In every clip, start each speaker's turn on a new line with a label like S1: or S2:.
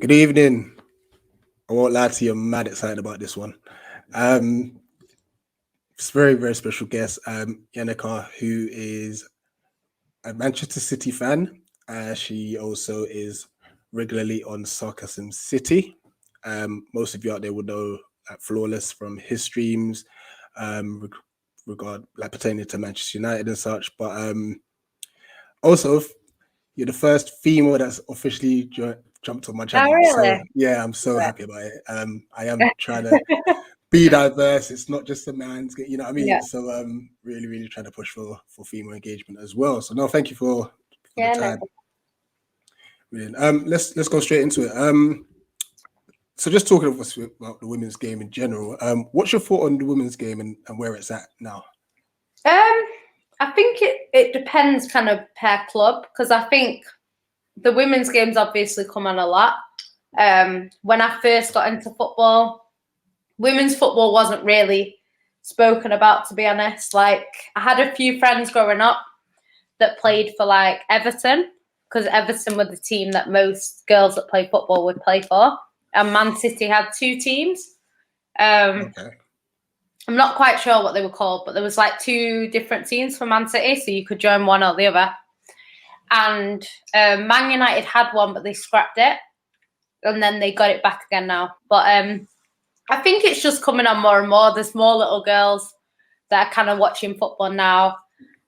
S1: Good evening. I won't lie to you, I'm mad excited about this one. It's a very, very special guest, Yannicka, who is a Manchester City fan. She also is regularly on Soccer Sim City. Most of you out there would know Flawless from his streams, pertaining to Manchester United and such. But also, you're the first female that's officially jumped on my channel.
S2: Oh, really?
S1: So yeah, I'm so happy about it. I am trying to be diverse. It's not just a man's, you know what I mean? Yeah. So really, really trying to push for female engagement as well. So no, thank you for the time. Brilliant. Let's go straight into it. So just talking about the women's game in general, what's your thought on the women's game and where it's at now?
S2: I think it depends kind of per club, because I think the women's game's obviously come on a lot. When I first got into football, women's football wasn't really spoken about, to be honest. Like, I had a few friends growing up that played for like Everton, because Everton were the team that most girls that play football would play for. And Man City had two teams. Okay. I'm not quite sure what they were called, but there was like two different teams for Man City, so you could join one or the other. And Man United had one, but they scrapped it, and then they got it back again now. But I think it's just coming on more and more. There's more little girls that are kind of watching football now,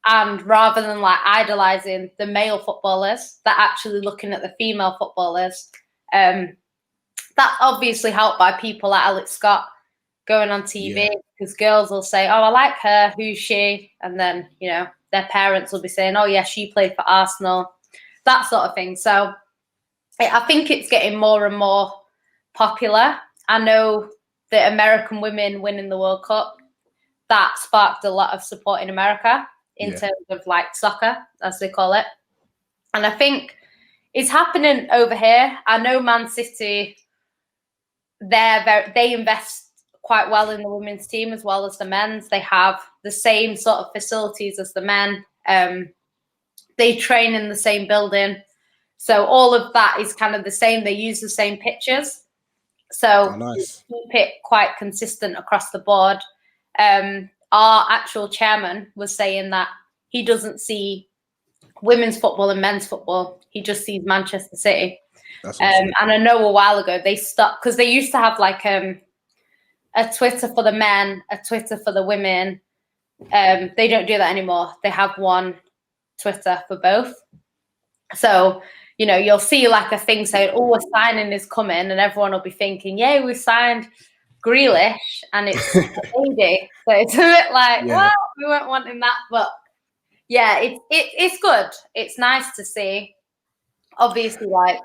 S2: and rather than like idolizing the male footballers, they're actually looking at the female footballers. That's obviously helped by people like Alex Scott going on TV, because girls will say, oh, I like her, who's she? And then, you know, their parents will be saying, oh, yeah, she played for Arsenal, that sort of thing. So I think it's getting more and more popular. I know the American women winning the World Cup, that sparked a lot of support in America in terms of like soccer, as they call it. And I think it's happening over here. I know Man City, they invest quite well in the women's team as well as the men's. They have the same sort of facilities as the men. They train in the same building. So all of that is kind of the same. They use the same pitches. So keep it quite consistent across the board. Our actual chairman was saying that he doesn't see women's football and men's football. He just sees Manchester City. And I know a while ago they stopped, because they used to have like a Twitter for the men, a Twitter for the women. They don't do that anymore. They have one Twitter for both. So, you know, you'll see like a thing saying, oh, a signing is coming, and everyone will be thinking, yeah, we signed Grealish, and it's a lady. So it's a bit like, well, we weren't wanting that. But yeah, it's good. It's nice to see. Obviously, like,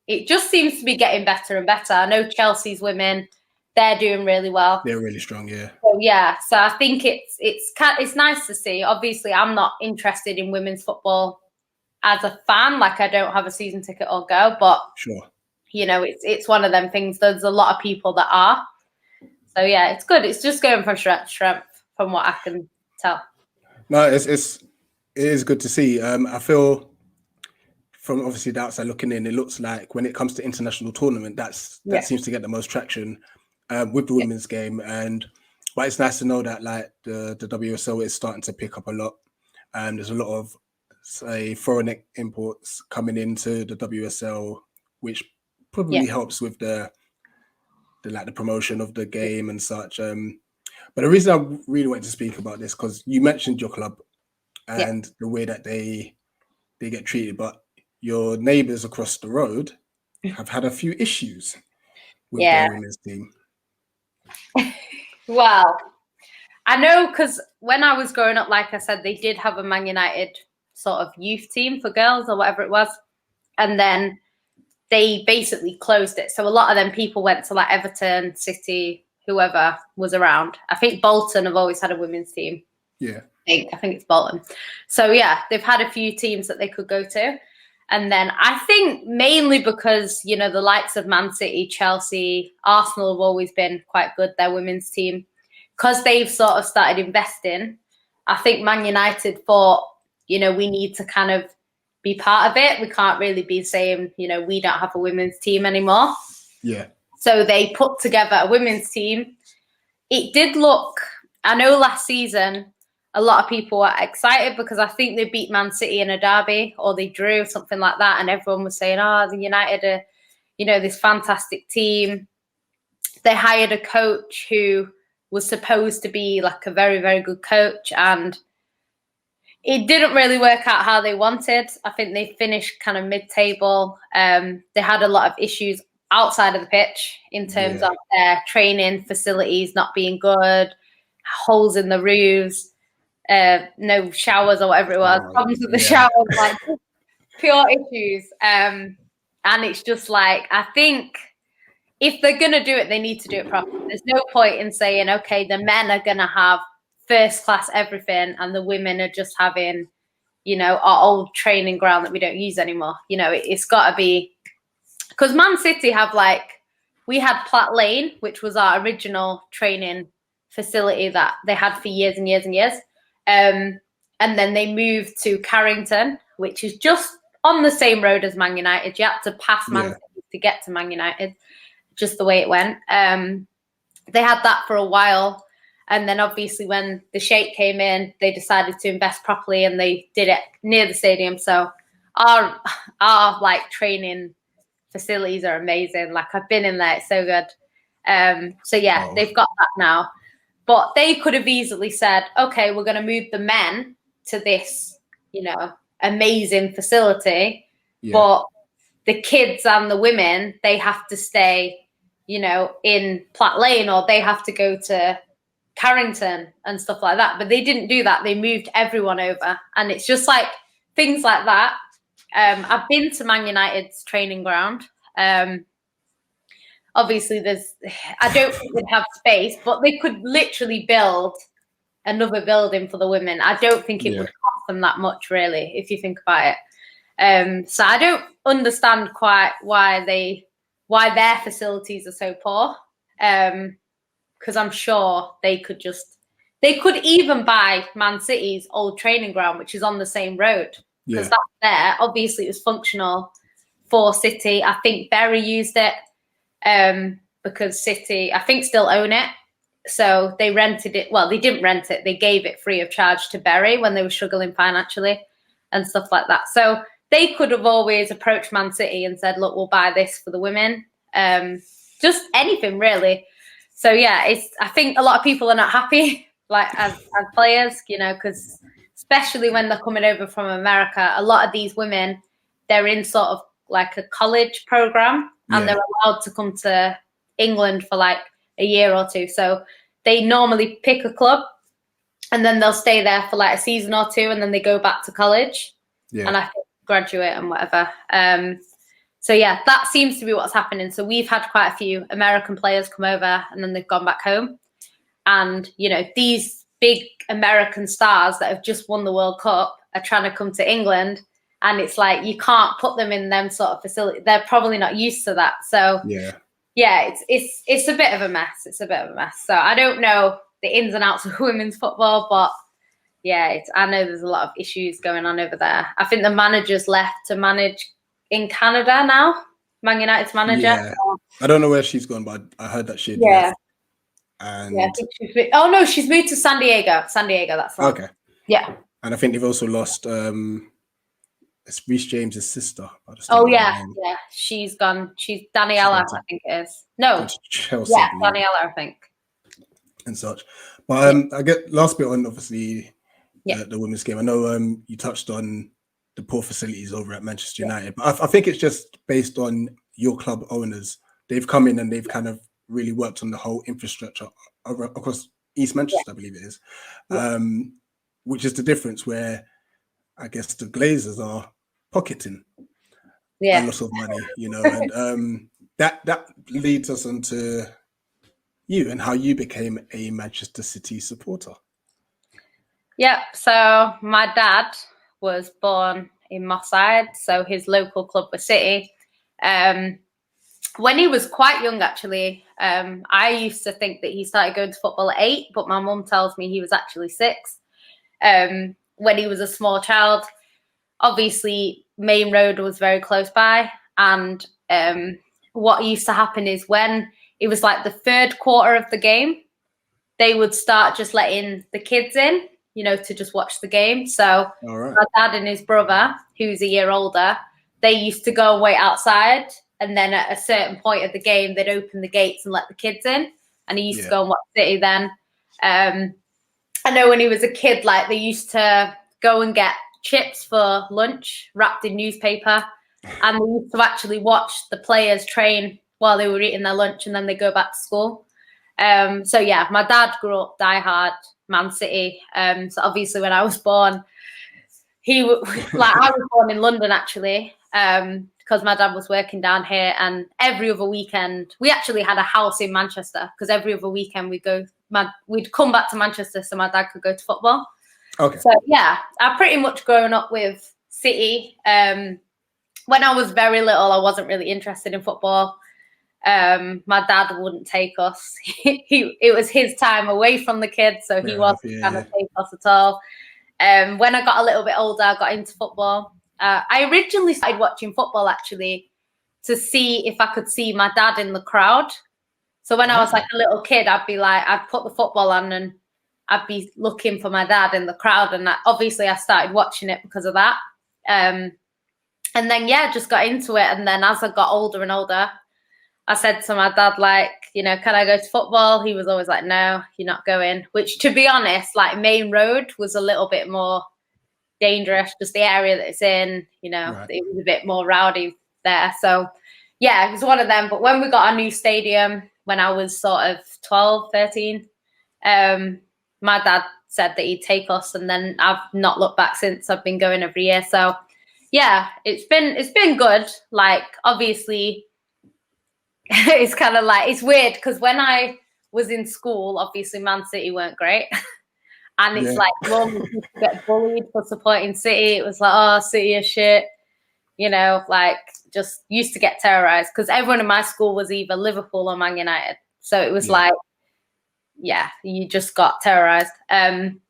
S2: it just seems to be getting better and better. I know Chelsea's women, they're doing really well.
S1: They're really strong, yeah.
S2: So, yeah, so I think it's nice to see. Obviously, I'm not interested in women's football as a fan. Like, I don't have a season ticket or go, but you know, it's one of them things. There's a lot of people that are. So yeah, it's good. It's just going from strength to strength, from what I can tell.
S1: No, it is good to see. I feel, from obviously the outside looking in, it looks like when it comes to international tournament, that seems to get the most traction with the women's game. But it's nice to know that like the WSL is starting to pick up a lot. There's a lot of, say, foreign imports coming into the WSL, which probably helps with the promotion of the game and such. But the reason I really wanted to speak about this, because you mentioned your club and the way that they get treated, but your neighbours across the road have had a few issues with their women's team.
S2: Well, I know, because when I was growing up, like I said, they did have a Man United sort of youth team for girls or whatever it was. And then they basically closed it. So a lot of them people went to like Everton, City, whoever was around. I think Bolton have always had a women's team.
S1: Yeah.
S2: I think it's Bolton. So yeah, they've had a few teams that they could go to. And then I think mainly because, you know, the likes of Man City, Chelsea, Arsenal have always been quite good, their women's team. Because they've sort of started investing, I think Man United thought, you know, we need to kind of be part of it. We can't really be saying, you know, we don't have a women's team anymore.
S1: Yeah.
S2: So they put together a women's team. It did look, I know last season, a lot of people were excited because I think they beat Man City in a derby, or they drew, something like that. And everyone was saying, oh, the United are, you know, this fantastic team. They hired a coach who was supposed to be like a very, very good coach. And it didn't really work out how they wanted. I think they finished kind of mid-table. They had a lot of issues outside of the pitch in terms of their training facilities not being good, holes in the roofs, no showers or whatever it was, problems with the showers, like pure issues. And it's just like, I think if they're going to do it, they need to do it properly. There's no point in saying, okay, the men are going to have first class everything and the women are just having, you know, our old training ground that we don't use anymore. You know, it's got to be, because Man City have we had Platt Lane, which was our original training facility that they had for years and years and years. And then they moved to Carrington, which is just on the same road as Man United. You had to pass Man City to get to Man United, just the way it went. They had that for a while. And then obviously when the Sheikh came in, they decided to invest properly and they did it near the stadium. So our training facilities are amazing. Like, I've been in there, it's so good. They've got that now. But they could have easily said, okay, we're going to move the men to this, you know, amazing facility. Yeah. But the kids and the women, they have to stay, you know, in Platt Lane, or they have to go to Carrington and stuff like that. But they didn't do that. They moved everyone over. And it's just like things like that. I've been to Man United's training ground. Obviously, I don't think they'd have space, but they could literally build another building for the women. I don't think it would cost them that much, really, if you think about it. So I don't understand quite why their facilities are so poor. Because I'm sure they could even buy Man City's old training ground, which is on the same road. Because that's there. Obviously, it was functional for City. I think Bury used it because City, I think, still own it. So they rented it. Well, they didn't rent it. They gave it free of charge to Bury when they were struggling financially and stuff like that. So they could have always approached Man City and said, look, we'll buy this for the women. Just anything, really. So, I think a lot of people are not happy, like as players, you know, because especially when they're coming over from America, a lot of these women, they're in sort of like a college program and they're allowed to come to England for like a year or two. So they normally pick a club and then they'll stay there for like a season or two and then they go back to college and I think graduate and whatever. That seems to be what's happening. So we've had quite a few American players come over and then they've gone back home. And, you know, these big American stars that have just won the World Cup are trying to come to England. And it's like, you can't put them in them sort of facility. They're probably not used to that. So, it's a bit of a mess. It's a bit of a mess. So I don't know the ins and outs of women's football, but I know there's a lot of issues going on over there. I think the manager's left to manage in Canada now, Man United's manager.
S1: Yeah. I don't know where she's gone, but I heard that she'd left. And
S2: I think she's moved to San Diego. San Diego, that's right.
S1: Okay.
S2: Yeah.
S1: And I think they've also lost it's Reece James's sister.
S2: She's gone. She's Daniela, I think it is. No.
S1: Chelsea.
S2: Yeah, Daniela, I think.
S1: And such. But I get last bit on obviously the women's game. I know you touched on the poor facilities over at Manchester United, but I think it's just based on your club owners. They've come in and they've kind of really worked on the whole infrastructure across East Manchester, I believe it is, which is the difference where I guess the Glazers are pocketing a lot of money, you know, and that leads us onto you and how you became a Manchester City supporter.
S2: Yeah, so my dad was born in Moss Side, so his local club was City. When he was quite young, actually, I used to think that he started going to football at 8, but my mum tells me he was actually 6. When he was a small child, obviously Main Road was very close by. And what used to happen is when it was like the third quarter of the game, they would start just letting the kids in, to just watch the game. So my dad and his brother, who's a year older, they used to go and wait outside. And then at a certain point of the game, they'd open the gates and let the kids in. And he used to go and watch City then. I know when he was a kid, like they used to go and get chips for lunch wrapped in newspaper. And they used to actually watch the players train while they were eating their lunch, and then they go back to school. So yeah, my dad grew up diehard Man City. So obviously when I was born, I was born in London actually, because my dad was working down here, and every other weekend we actually had a house in Manchester, because every other weekend we'd come back to Manchester so my dad could go to football.
S1: Okay.
S2: So yeah, I've pretty much grown up with City. When I was very little, I wasn't really interested in football. My dad wouldn't take us. It was his time away from the kids, so he wasn't going to take us at all. When I got a little bit older, I got into football. I originally started watching football actually to see if I could see my dad in the crowd. So when I was like a little kid, I'd put the football on and I'd be looking for my dad in the crowd. And obviously I started watching it because of that. And then, just got into it. And then as I got older and older, I said to my dad, can I go to football? He was always like, no, you're not going. Which, to be honest, like Main Road was a little bit more dangerous, just the area that it's in, It was a bit more rowdy there. So, yeah, it was one of them. But when we got our new stadium, when I was sort of 12, 13, my dad said that he'd take us. And then I've not looked back since. I've been going every year. So, yeah, it's been good. Like, obviously, it's kind of like, it's weird because when I was in school, obviously Man City weren't great. And it's like, normally people get bullied for supporting City. It was like, oh, City is shit. Just used to get terrorized because everyone in my school was either Liverpool or Man United. So it was you just got terrorized. And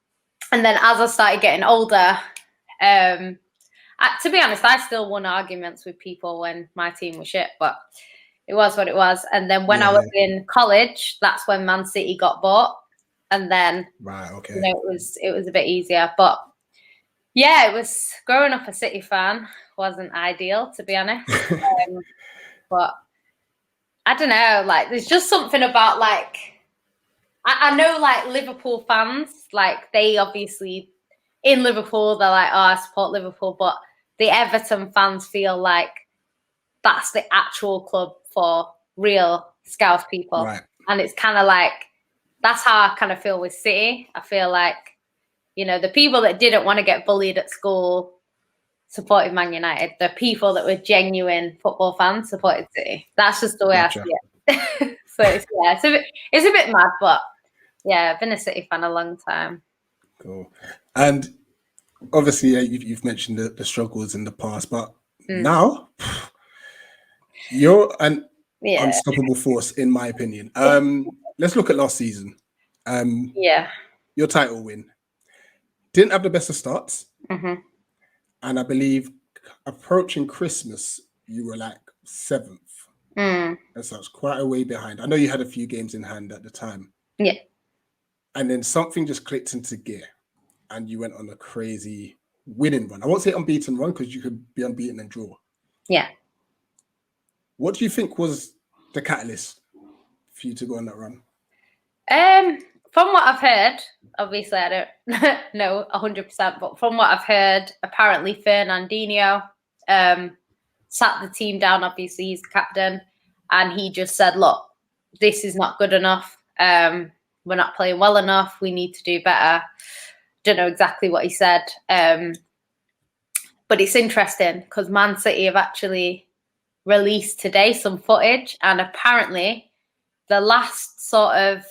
S2: then as I started getting older, to be honest, I still won arguments with people when my team was shit, but it was what it was. And then when I was in college, that's when Man City got bought. And then it was a bit easier. But yeah, it was growing up a City fan wasn't ideal, to be honest. But I don't know, there's just something about I know Liverpool fans, they obviously in Liverpool, they're like, oh, I support Liverpool, but the Everton fans feel like that's the actual club for real Scouse people. Right. And it's kind of that's how I kind of feel with City. I feel like, the people that didn't want to get bullied at school supported Man United. The people that were genuine football fans supported City. That's just the way I see it. So it's a bit mad, but yeah, I've been a City fan a long time.
S1: Cool. And obviously, you've mentioned the struggles in the past, but now you're an unstoppable force, in my opinion. Let's look at last season. Your title win. Didn't have the best of starts. Mm-hmm. And I believe approaching Christmas, you were 7th. And so it's quite a way behind. I know you had a few games in hand at the time.
S2: Yeah.
S1: And then something just clicked into gear and you went on a crazy winning run. I won't say unbeaten run because you could be unbeaten and draw.
S2: Yeah.
S1: What do you think was the catalyst for you to go on that run?
S2: From what I've heard, obviously I don't know 100%, but from what I've heard, apparently Fernandinho sat the team down. Obviously, he's the captain, and he just said, look, this is not good enough. We're not playing well enough. We need to do better. Don't know exactly what he said. But it's interesting because Man City have actually released today some footage, and apparently the last sort of,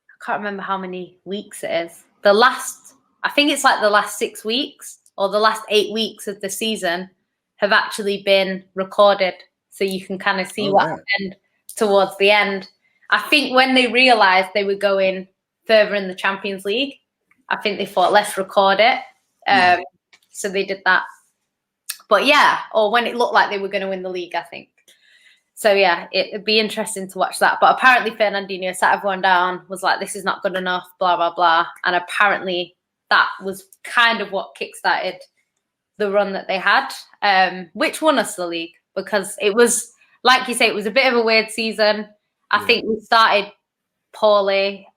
S2: I can't remember how many weeks it is. I think it's the last 6 weeks or the last 8 weeks of the season have actually been recorded. So you can kind of see what happened towards the end. I think when they realised they were going further in the Champions League, I think they thought, let's record it. So they did that. But yeah, or when it looked like they were going to win the league, I think. So yeah, it'd be interesting to watch that. But apparently Fernandinho sat everyone down, was like, this is not good enough, blah, blah, blah. And apparently that was kind of what kickstarted the run that they had, which won us the league, because it was, like you say, it was a bit of a weird season. I think we started poorly.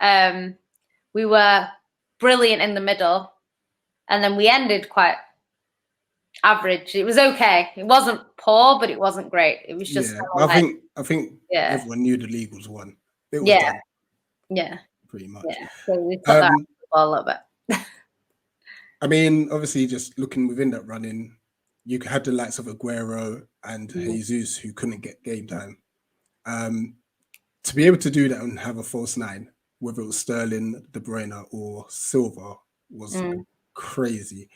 S2: We were brilliant in the middle, and then we ended quite average. It was okay. It wasn't poor, but it wasn't great. It was just
S1: I think everyone knew the league was won. It was done.
S2: Yeah.
S1: Pretty much.
S2: Yeah. So we put that a little bit.
S1: I mean, obviously, just looking within that running, you had the likes of Aguero and Jesus who couldn't get game time. To be able to do that and have a false nine, whether it was Sterling, De Bruyne, or Silva, was crazy.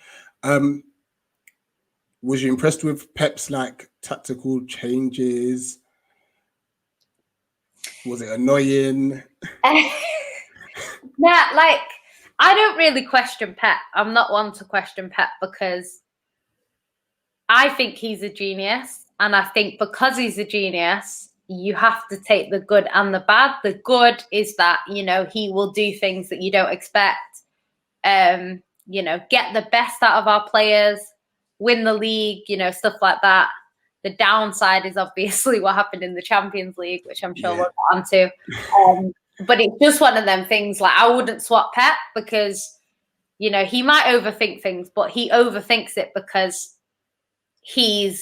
S1: Was you impressed with Pep's tactical changes? Was it annoying?
S2: I don't really question Pep. I'm not one to question Pep, because I think he's a genius. And I think because he's a genius, you have to take the good and the bad. The good is that, he will do things that you don't expect. Get the best out of our players, win the league, stuff like that. The downside is obviously what happened in the Champions League, which I'm sure we'll get onto. But it's just one of them things. I wouldn't swap Pep, because, he might overthink things, but he overthinks it because he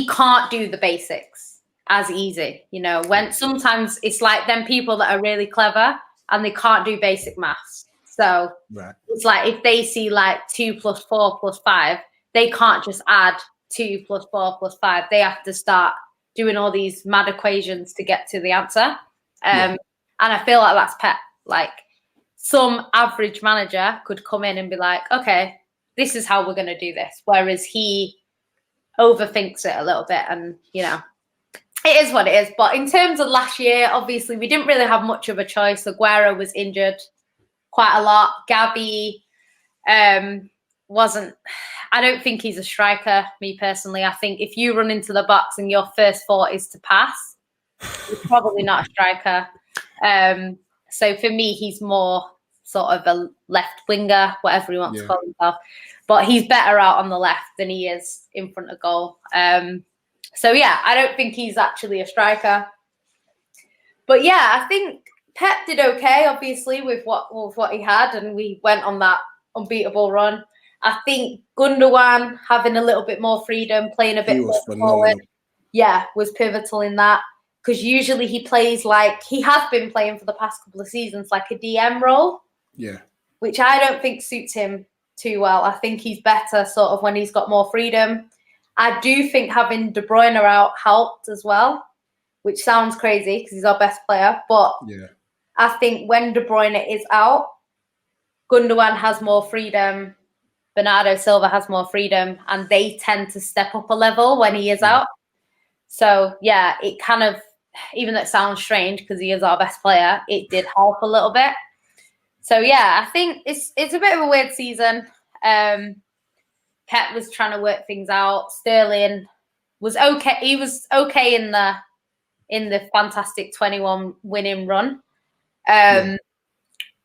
S2: can't do the basics as easy. When sometimes it's like them people that are really clever and they can't do basic maths. So it's like if they see 2 + 4 + 5, they can't just add 2 + 4 + 5. They have to start doing all these mad equations to get to the answer. And I feel like that's Pep. Some average manager could come in and be like, okay, this is how we're going to do this. Whereas he overthinks it a little bit, and, it is what it is. But in terms of last year, obviously, we didn't really have much of a choice. Aguero was injured quite a lot. Gabby wasn't... I don't think he's a striker, me personally. I think if you run into the box and your first thought is to pass, you're probably not a striker. So for me, he's more sort of a left winger, whatever he wants to call himself. But he's better out on the left than he is in front of goal. So yeah, I don't think he's actually a striker. But yeah, I think Pep did okay, obviously, with what he had, and we went on that unbeatable run. I think Gundogan having a little bit more freedom, playing a bit more forward, was pivotal in that. Because usually he plays he has been playing for the past couple of seasons, a DM role. Yeah. Which I don't think suits him too well. I think he's better sort of when he's got more freedom. I do think having De Bruyne out helped as well, which sounds crazy because he's our best player. But I think when De Bruyne is out, Gundogan has more freedom, Bernardo Silva has more freedom, and they tend to step up a level when he is out. So, yeah, it kind of, even though it sounds strange because he is our best player, it did help a little bit. So, yeah, I think it's a bit of a weird season. Pep was trying to work things out. Sterling was okay. He was okay in the fantastic 21 winning run.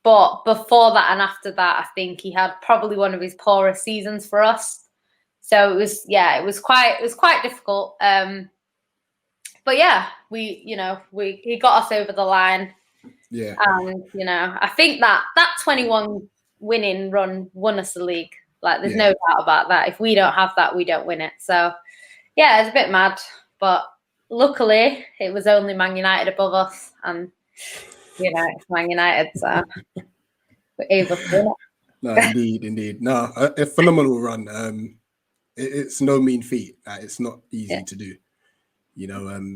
S2: But before that and after that, I think he had probably one of his poorest seasons for us. So it was quite difficult. But yeah, he got us over the line. Yeah. And I think that 21 winning run won us the league. There's no doubt about that. If we don't have that, we don't win it. So yeah, it's a bit mad, but luckily it was only Man United above us, and it's Man United, so we're able to win it.
S1: No, indeed. No, a phenomenal run. It's no mean feat. It's not easy to do.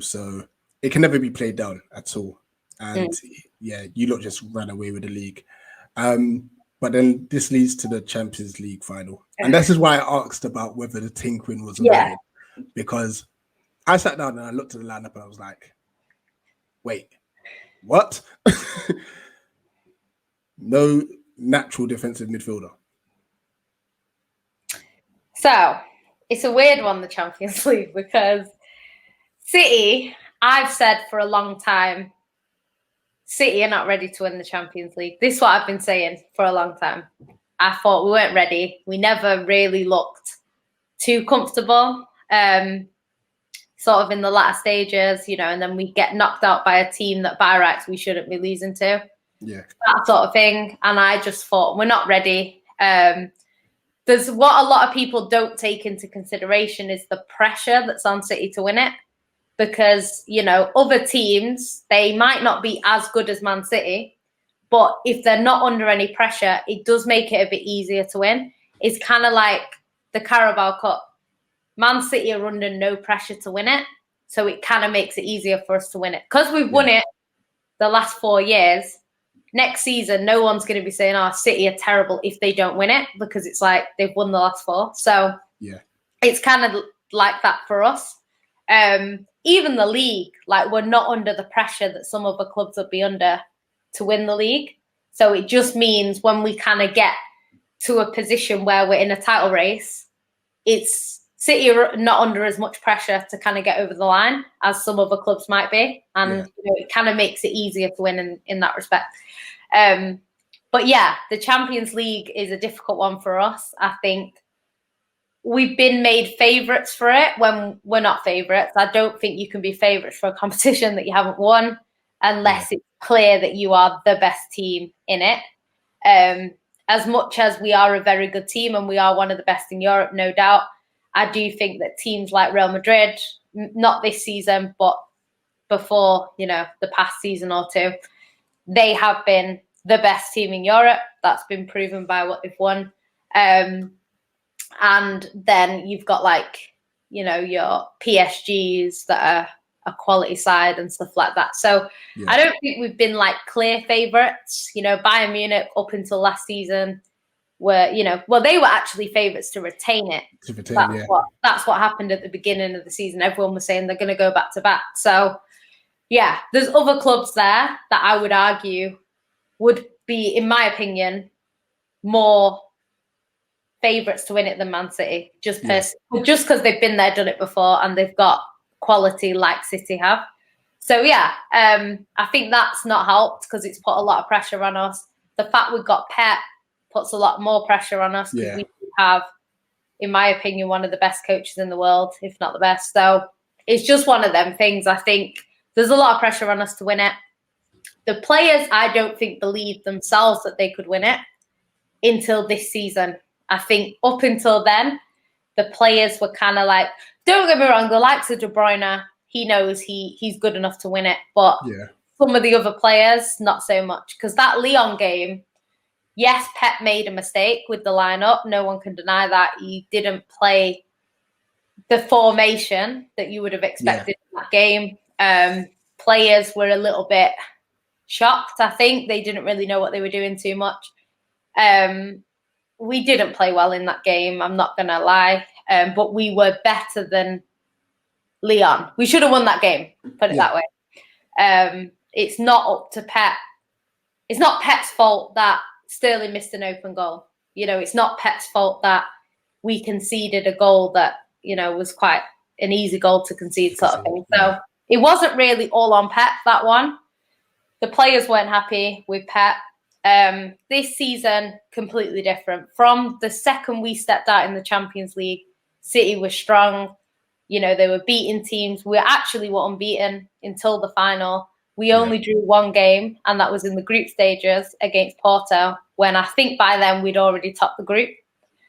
S1: So it can never be played down at all. And you lot just ran away with the league. But then this leads to the Champions League final. And this is why I asked about whether the tinkering was annoying. Because I sat down and I looked at the lineup and I was like, wait, what? No natural defensive midfielder.
S2: So it's a weird one, the Champions League, because City, I've said for a long time, City are not ready to win the Champions League. This is what I've been saying for a long time. I thought we weren't ready. We never really looked too comfortable, sort of in the latter stages, you know, and then we get knocked out by a team that by rights we shouldn't be losing to.
S1: Yeah.
S2: That sort of thing. And I just thought, we're not ready. There's what a lot of people don't take into consideration is the pressure that's on City to win it. Because, you know, other teams, they might not be as good as Man City, but if they're not under any pressure, it does make it a bit easier to win. It's kind of like the Carabao Cup. Man City are under no pressure to win it, so it kind of makes it easier for us to win it. Because we've won it the last 4 years, next season, no one's going to be saying, oh, City are terrible if they don't win it, because it's like they've won the last 4. So it's kind of like that for us. Even the league, like we're not under the pressure that some other clubs would be under to win the league. So it just means when we kind of get to a position where we're in a title race, it's City are not under as much pressure to kind of get over the line as some other clubs might be. And you know, it kind of makes it easier to win in that respect. But yeah, the Champions League is a difficult one for us. I think we've been made favourites for it when we're not favourites. I don't think you can be favourites for a competition that you haven't won unless it's clear that you are the best team in it. As much as we are a very good team and we are one of the best in Europe, no doubt, I do think that teams like Real Madrid, not this season, but before, you know, the past season or two, they have been the best team in Europe. That's been proven by what they've won. And then you've got like, you know, your PSGs that are a quality side and stuff like that. So I don't think we've been like clear favourites. You know, Bayern Munich up until last season were, you know, well, they were actually favourites to retain it. That's what happened at the beginning of the season. Everyone was saying they're going to go back to back. So yeah, there's other clubs there that I would argue would be, in my opinion, more favourites to win it than Man City, just because they've been there, done it before, and they've got quality like City have. So yeah, I think that's not helped because it's put a lot of pressure on us. The fact we've got Pep puts a lot more pressure on us because we have, in my opinion, one of the best coaches in the world, if not the best. So it's just one of them things. I think there's a lot of pressure on us to win it. The players, I don't think, believed themselves that they could win it until this season. I think up until then, the players were kind of like, don't get me wrong, the likes of De Bruyne, he knows he's good enough to win it. But some of the other players, not so much. Because that Lyon game, yes, Pep made a mistake with the lineup. No one can deny that. He didn't play the formation that you would have expected in that game. Players were a little bit shocked, I think. They didn't really know what they were doing too much. We didn't play well in that game, I'm not going to lie. But we were better than Lyon. We should have won that game, put it that way. It's not up to Pep. It's not Pep's fault that Sterling missed an open goal. You know, it's not Pep's fault that we conceded a goal that, you know, was quite an easy goal to concede sort of thing. So it wasn't really all on Pep, that one. The players weren't happy with Pep. This season, completely different. From the second we stepped out in the Champions League, City was strong. You know, they were beating teams. We actually were unbeaten until the final. We only drew one game, and that was in the group stages against Porto, when I think by then we'd already topped the group.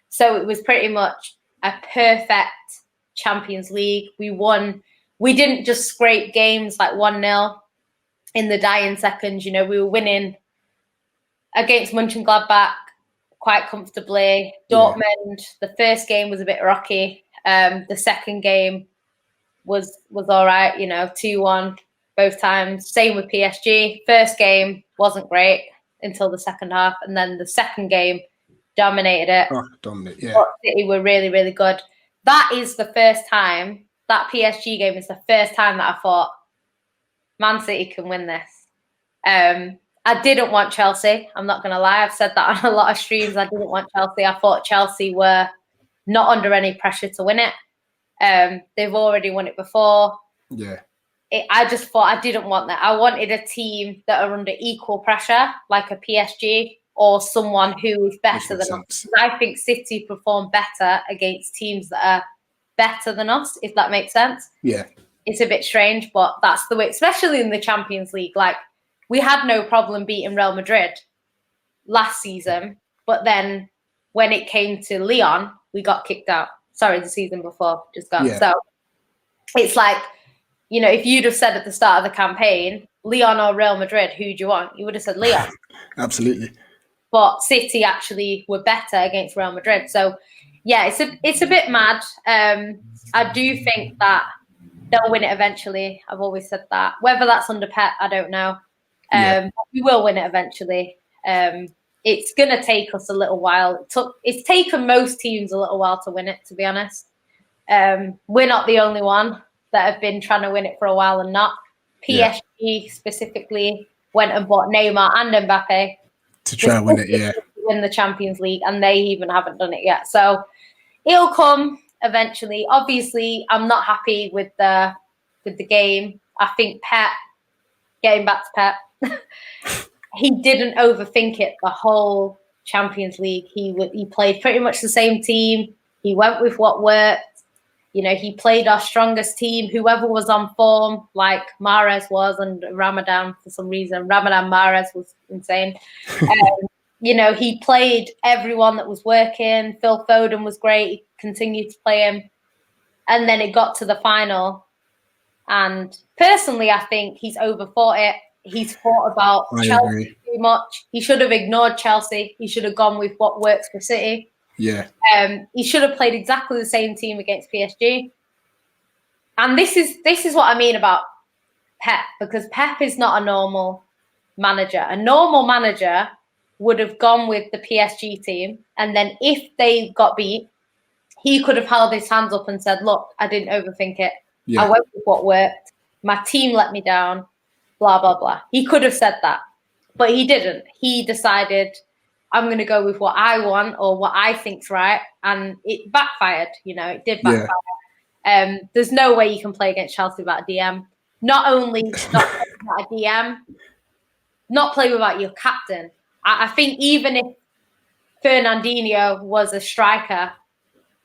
S2: So it was pretty much a perfect Champions League. We won. We didn't just scrape games like 1-0 in the dying seconds. You know, we were winning against Mönchengladbach quite comfortably. Dortmund, the first game was a bit rocky. The second game was all right, you know, 2-1 both times. Same with PSG. First game wasn't great until the second half, and then the second game dominated it. But City were really, really good. That is the first time, that PSG game is the first time that I thought, Man City can win this. I didn't want Chelsea. I'm not going to lie. I've said that on a lot of streams. I didn't want Chelsea. I thought Chelsea were not under any pressure to win it. They've already won it before.
S1: Yeah.
S2: I just thought I didn't want that. I wanted a team that are under equal pressure, like a PSG or someone who is better than us. I think City perform better against teams that are better than us, if that makes sense.
S1: Yeah.
S2: It's a bit strange, but that's the way, especially in the Champions League. Like, we had no problem beating Real Madrid last season, but then when it came to Lyon, we got kicked out. Sorry, the season before just gone.
S1: Yeah.
S2: So it's like, you know, if you'd have said at the start of the campaign, Lyon or Real Madrid, who do you want? You would have said Lyon.
S1: Absolutely.
S2: But City actually were better against Real Madrid. So, yeah, it's a bit mad. I do think that they'll win it eventually. I've always said that. Whether that's under Pep, I don't know. We will win it eventually. It's going to take us a little while. It's taken most teams a little while to win it, to be honest. We're not the only one that have been trying to win it for a while and not. PSG specifically went and bought Neymar and Mbappe
S1: to try and win it, yeah.
S2: Win the Champions League, and they even haven't done it yet. So it'll come eventually. Obviously, I'm not happy with the game. I think Pep, getting back to Pep, he didn't overthink it the whole Champions League. He played pretty much the same team. He went with what worked. You know, he played our strongest team, whoever was on form, like Mahrez was, and Ramadan for some reason. Ramadan Mahrez was insane. You know, he played everyone that was working. Phil Foden was great. He continued to play him. And then it got to the final. And personally, I think he's overthought it. He's thought about Chelsea too much. He should have ignored Chelsea. He should have gone with what works for City.
S1: Yeah.
S2: He should have played exactly the same team against PSG. And this is what I mean about Pep, because Pep is not a normal manager. A normal manager would have gone with the PSG team, and then if they got beat, he could have held his hands up and said, look, I didn't overthink it. Yeah. I went with what worked. My team let me down, blah, blah, blah. He could have said that, but he didn't. He decided, I'm going to go with what I want or what I think's right. And it backfired, you know, it did backfire. Yeah. There's no way you can play against Chelsea without a DM. Not only not play without a DM, not play without your captain. I think even if Fernandinho was a striker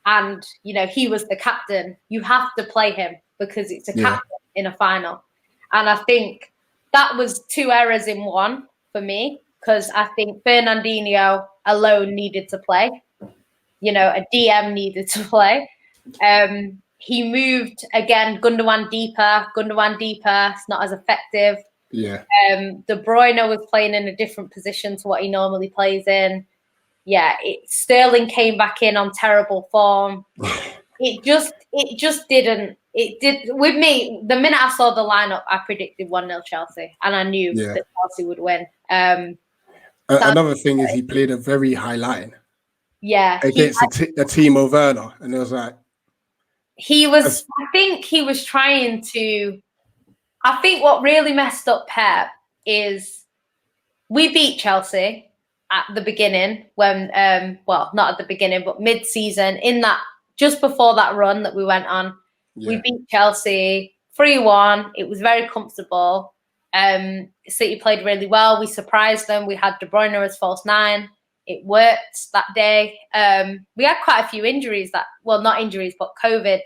S2: and, you know, he was the captain, you have to play him because it's a captain in a final. And I think that was two errors in one for me, because I think Fernandinho alone needed to play. You know, a DM needed to play. He moved, again, Gundogan deeper. It's not as effective.
S1: Yeah.
S2: De Bruyne was playing in a different position to what he normally plays in. Yeah, Sterling came back in on terrible form. It just didn't. It did with me. The minute I saw the lineup, I predicted 1-0 Chelsea, and I knew that Chelsea would win.
S1: Another thing is he played a very high line.
S2: Yeah,
S1: against the team of Werner, and it was like
S2: he was. I think he was trying to. I think what really messed up Pep is we beat Chelsea at the beginning when, well, not at the beginning, but mid-season, in that just before that run that we went on. Yeah. We beat Chelsea 3-1. It was very comfortable. City played really well. We surprised them. We had De Bruyne as false 9. It worked that day. We had quite a few injuries not injuries, but COVID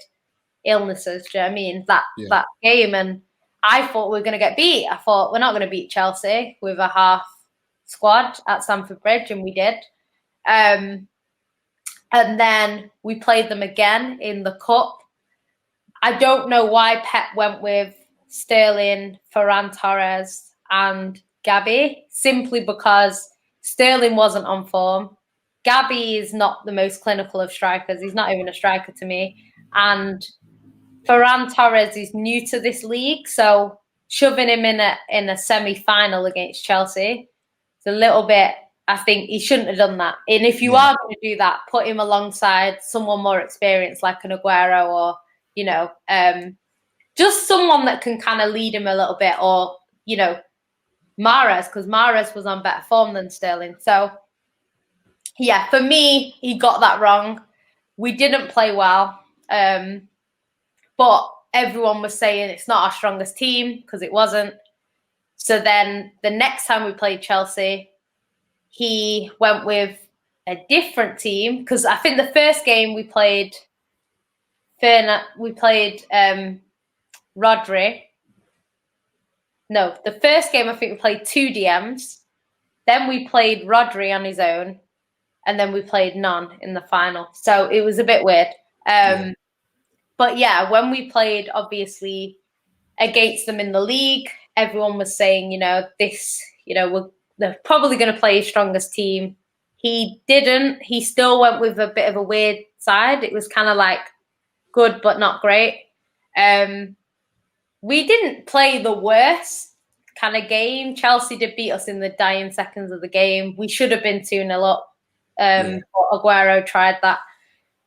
S2: illnesses. Do you know what I mean? That game, and I thought we were going to get beat. I thought we're not going to beat Chelsea with a half squad at Stamford Bridge, and we did. And then we played them again in the cup. I don't know why Pep went with Sterling, Ferran Torres, and Gabby, simply because Sterling wasn't on form. Gabby is not the most clinical of strikers. He's not even a striker to me. And Ferran Torres is new to this league, so shoving him in a semi-final against Chelsea, it's a little bit. I think he shouldn't have done that. And if you are going to do that, put him alongside someone more experienced, like an Aguero, or just someone that can kind of lead him a little bit, or Mahrez, because Mahrez was on better form than Sterling. So yeah, for me, he got that wrong. we didn't play well. But everyone was saying it's not our strongest team because it wasn't. So then the next time we played Chelsea, he went with a different team because I think the first game we played Rodri. No, the first game I think we played 2 DMs. Then we played Rodri on his own, and then we played none in the final. So it was a bit weird. But yeah, when we played, obviously, against them in the league, everyone was saying, they're probably going to play his strongest team. He didn't. He still went with a bit of a weird side. It was kind of like good, but not great. We didn't play the worst kind of game. Chelsea did beat us in the dying seconds of the game. We should have been 2-0 up. But Aguero tried that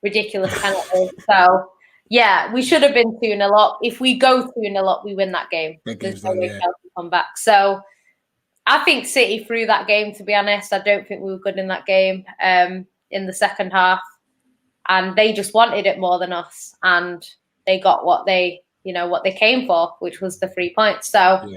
S2: ridiculous penalty. So, yeah, we should have been 2-0 up. If we go 2-0 up, we win that game. There's no way Chelsea come back. So, I think City threw that game, to be honest. I don't think we were good in that game in the second half. And they just wanted it more than us. And they got what they came for, which was the 3 points. So,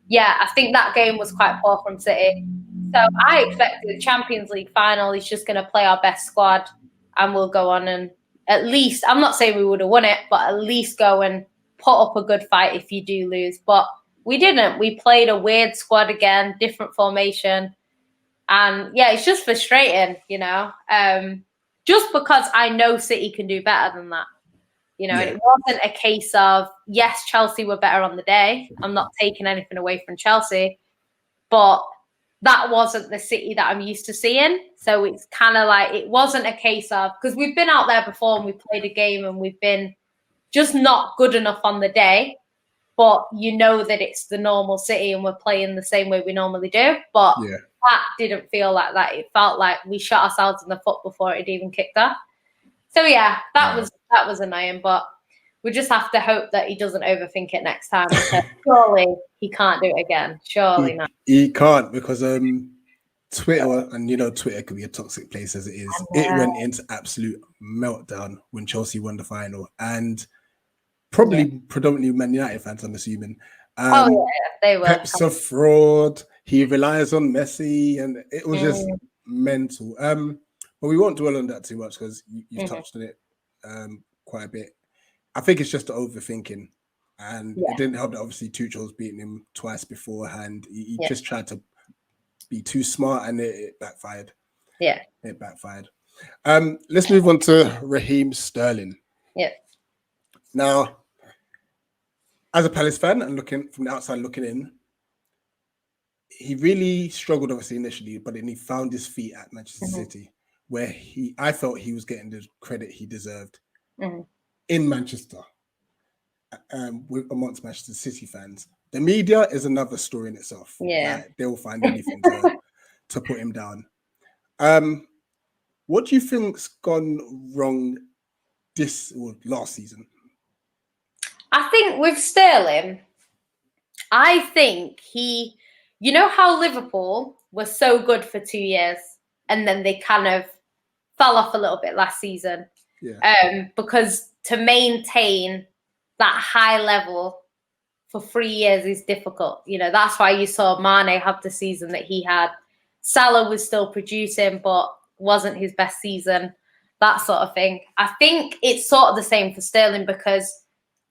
S2: yeah, I think that game was quite poor from City. So I expected the Champions League final. He's just going to play our best squad and we'll go on and at least, I'm not saying we would have won it, but at least go and put up a good fight if you do lose. But we didn't. We played a weird squad again, different formation. And yeah, it's just frustrating, just because I know City can do better than that. It wasn't a case of, yes, Chelsea were better on the day. I'm not taking anything away from Chelsea, but that wasn't the City that I'm used to seeing. So it's kind of like, it wasn't a case of, because we've been out there before and we played a game and we've been just not good enough on the day, but that it's the normal City and we're playing the same way we normally do. But that didn't feel like that. It felt like we shot ourselves in the foot before it even kicked off. So yeah, that was annoying, but we just have to hope that he doesn't overthink it next time. Because surely he can't do it again. Surely not.
S1: He can't because Twitter, and Twitter can be a toxic place as it is. It went into absolute meltdown when Chelsea won the final, and probably predominantly Man United fans, I'm assuming.
S2: They were.
S1: Pep's a fraud. He relies on Messi, and it was just mental. But we won't dwell on that too much because you've touched on it quite a bit. I think it's just the overthinking. And it didn't help that obviously Tuchel's beaten him twice beforehand. He just tried to be too smart and it backfired.
S2: Yeah.
S1: It backfired. Let's move on to Raheem Sterling.
S2: Yeah.
S1: Now, as a Palace fan and looking from the outside looking in, he really struggled obviously initially, but then he found his feet at Manchester City, where I felt he was getting the credit he deserved in Manchester, amongst Manchester City fans. The media is another story in itself.
S2: Yeah,
S1: they will find anything to put him down. What do you think's gone wrong last season?
S2: I think with Sterling, I think how Liverpool was so good for 2 years and then they kind of fell off a little bit last season. Yeah. Because to maintain that high level for 3 years is difficult. That's why you saw Mane have the season that he had. Salah was still producing, but wasn't his best season, that sort of thing. I think it's sort of the same for Sterling because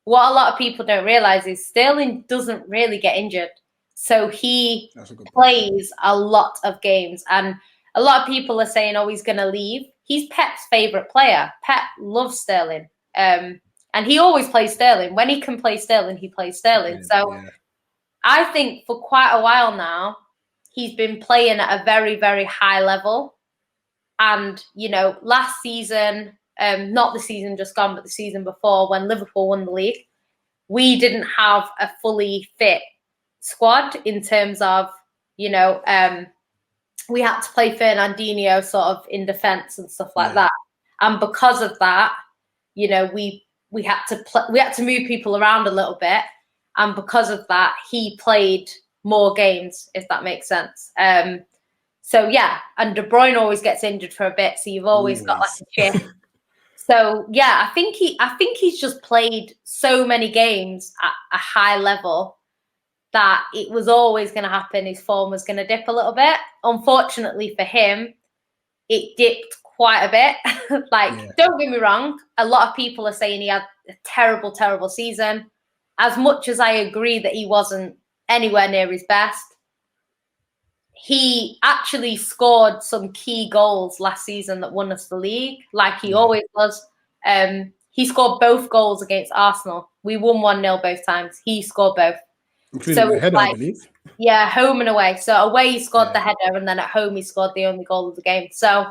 S2: what a lot of people don't realize is Sterling doesn't really get injured. So he plays a lot of games. And a lot of people are saying, he's going to leave. He's Pep's favourite player. Pep loves Sterling. And he always plays Sterling. When he can play Sterling, he plays Sterling. I think for quite a while now, he's been playing at a very, very high level. And, last season, not the season just gone, but the season before when Liverpool won the league, we didn't have a fully fit squad in terms of, we had to play Fernandinho sort of in defence and stuff like that. And because of that, we had to move people around a little bit. And because of that, he played more games, if that makes sense. And De Bruyne always gets injured for a bit, so you've always got like a chip. So yeah, I think he's just played so many games at a high level that it was always going to happen. His form was going to dip a little bit. Unfortunately for him, it dipped quite a bit. Don't get me wrong. A lot of people are saying he had a terrible, terrible season. As much as I agree that he wasn't anywhere near his best, he actually scored some key goals last season that won us the league, like he always does. He scored both goals against Arsenal. We won 1-0 both times. He scored both.
S1: Including a header, I believe.
S2: Yeah, home and away. So away he scored the header, and then at home he scored the only goal of the game. So,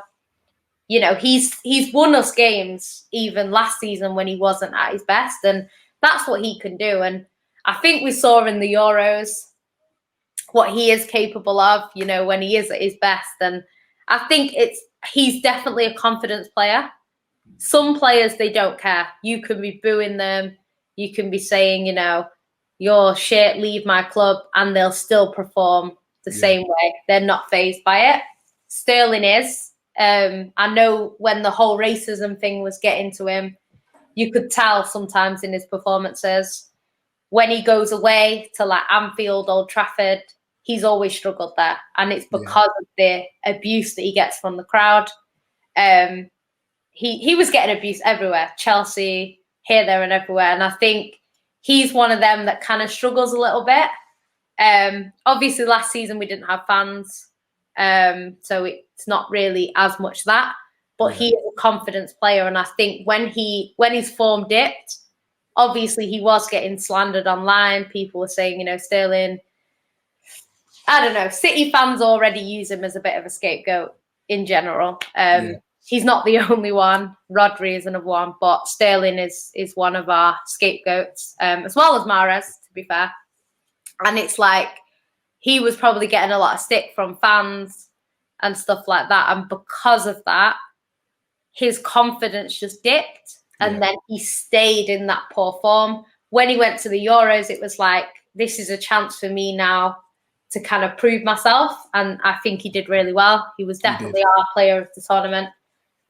S2: you know, he's won us games even last season when he wasn't at his best, and that's what he can do. And I think we saw in the Euros what he is capable of, you know, when he is at his best. And I think he's definitely a confidence player. Some players, they don't care. You can be booing them. You can be saying, you know, you're shit, leave my club, and they'll still perform the same way. They're not fazed by it. Sterling is. I know when the whole racism thing was getting to him, you could tell sometimes in his performances. When he goes away to like Anfield, Old Trafford, he's always struggled there. And it's because of the abuse that he gets from the crowd. He was getting abuse everywhere. Chelsea, here, there, and everywhere. And I think he's one of them that kind of struggles a little bit. Obviously, last season we didn't have fans. So it's not really as much that. But he is a confidence player. And I think when his form dipped, obviously he was getting slandered online. People were saying, you know, Sterling, I don't know, City fans already use him as a bit of a scapegoat in general. He's not the only one. Rodri is another one, but Sterling is one of our scapegoats, as well as Mahrez, to be fair. And it's like he was probably getting a lot of stick from fans and stuff like that. And because of that, his confidence just dipped. And then he stayed in that poor form. When he went to the Euros, it was like, this is a chance for me now to kind of prove myself. And I think he did really well. He was definitely our player of the tournament.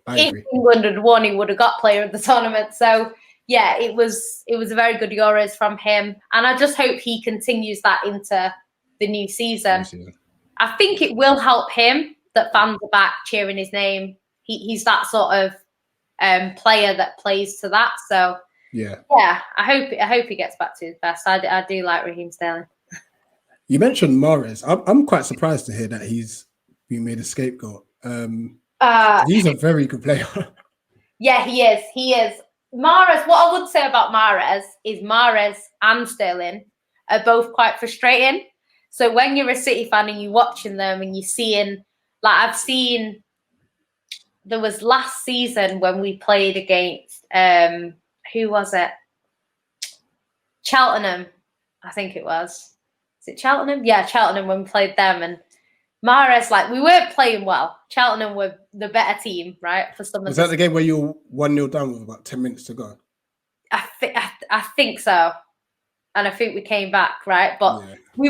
S2: If England had won, he would have got player of the tournament. So, yeah, it was a very good Euros from him. And I just hope he continues that into the new season. I think it will help him that fans are back cheering his name. He's that sort of player that plays to that. So, I hope he gets back to his best. I do like Raheem Sterling.
S1: You mentioned Mahrez. I'm quite surprised to hear that he's been made a scapegoat. He's a very good player.
S2: Yeah, he is. He is. Mahrez, what I would say about Mahrez is Mahrez and Sterling are both quite frustrating. So when you're a City fan and you're watching them and you're seeing, like I've seen, there was last season when we played against, who was it? Cheltenham, I think it was. Is it Cheltenham? Yeah, Cheltenham when we played them. And Mahrez, like, we weren't playing well. Cheltenham were the better team, right? For some of
S1: Was that the game where you were 1-0 down with about 10 minutes to go?
S2: I think so. And I think we came back, right? But we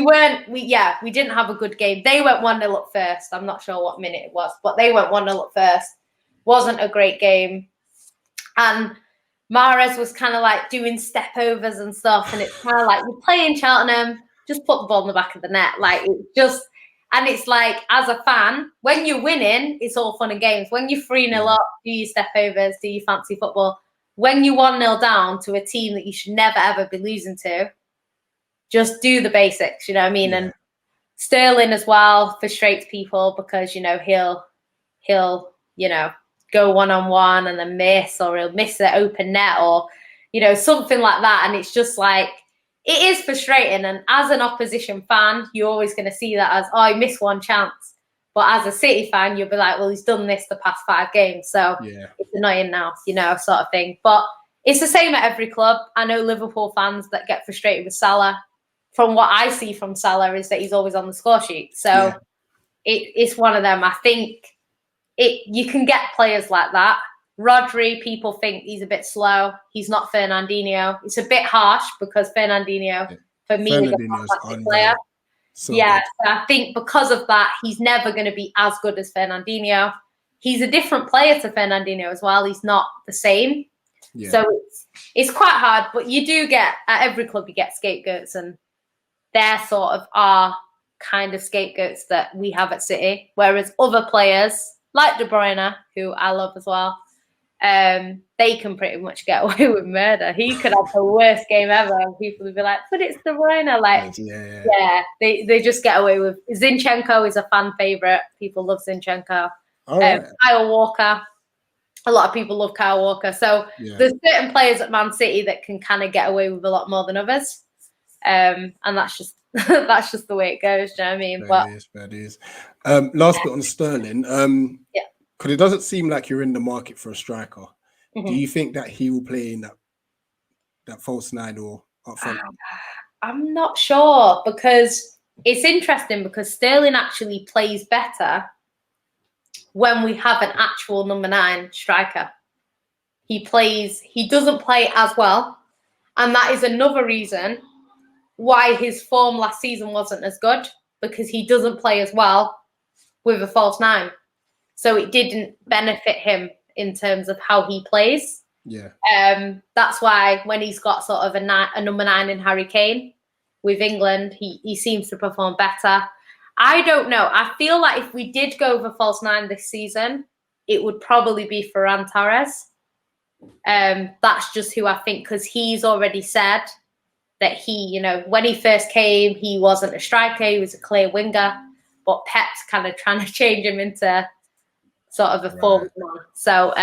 S2: didn't have a good game. They went 1-0 up first. I'm not sure what minute it was, but they went 1-0 up first. Wasn't a great game. And Mahrez was kind of like doing step overs and stuff. And it's kind of like, you're playing Cheltenham, just put the ball in the back of the net. Like, it's just, and it's like, as a fan, when you're winning, it's all fun and games. When you're 3-0 up, do your step overs, do your fancy football. When you're 1-0 down to a team that you should never, ever be losing to, just do the basics, you know what I mean? Yeah. And Sterling as well frustrates people because, you know, he'll, you know, go one-on-one and then miss, or he'll miss the open net, or, you know, something like that. And it's just like, it is frustrating. And as an opposition fan, you're always going to see that as, oh, he missed one chance. But as a City fan, you'll be like, well, he's done this the past 5 games. So it's annoying now, you know, sort of thing. But it's the same at every club. I know Liverpool fans that get frustrated with Salah. From what I see from Salah is that he's always on the score sheet. So it's one of them. I think you can get players like that. Rodri, people think he's a bit slow. He's not Fernandinho. It's a bit harsh because Fernandinho, for me, is a fantastic player. So I think because of that, he's never going to be as good as Fernandinho. he's a different player to Fernandinho as well. He's not the same.
S1: Yeah.
S2: So it's quite hard, but you do get, at every club, you get scapegoats, and they're sort of our kind of scapegoats that we have at City. Whereas other players, like De Bruyne, who I love as well, they can pretty much get away with murder. He could have the worst game ever, and people would be like, but it's De Bruyne. Like, they just get away with. Zinchenko is a fan favourite. People love Zinchenko. Kyle Walker. A lot of people love Kyle Walker. So there's certain players at Man City that can kind of get away with a lot more than others. And that's just that's just the way it goes. Do you know what I mean?
S1: That is. Last bit on Sterling. Because it doesn't seem like you're in the market for a striker. Do you think that he will play in that false nine or up front?
S2: I'm not sure, because it's interesting, because Sterling actually plays better when we have an actual number 9 striker. He doesn't play as well. And that is another reason why his form last season wasn't as good, because he doesn't play as well with a false 9. So it didn't benefit him in terms of how he plays. That's why when he's got sort of a number 9 in Harry Kane with England, he seems to perform better. I don't know. I feel like if we did go with a false 9 this season, it would probably be Ferran Torres. That's just who I think, because he's already said that he, when he first came, he wasn't a striker, he was a clear winger, but Pep's kind of trying to change him into sort of a forward man. So,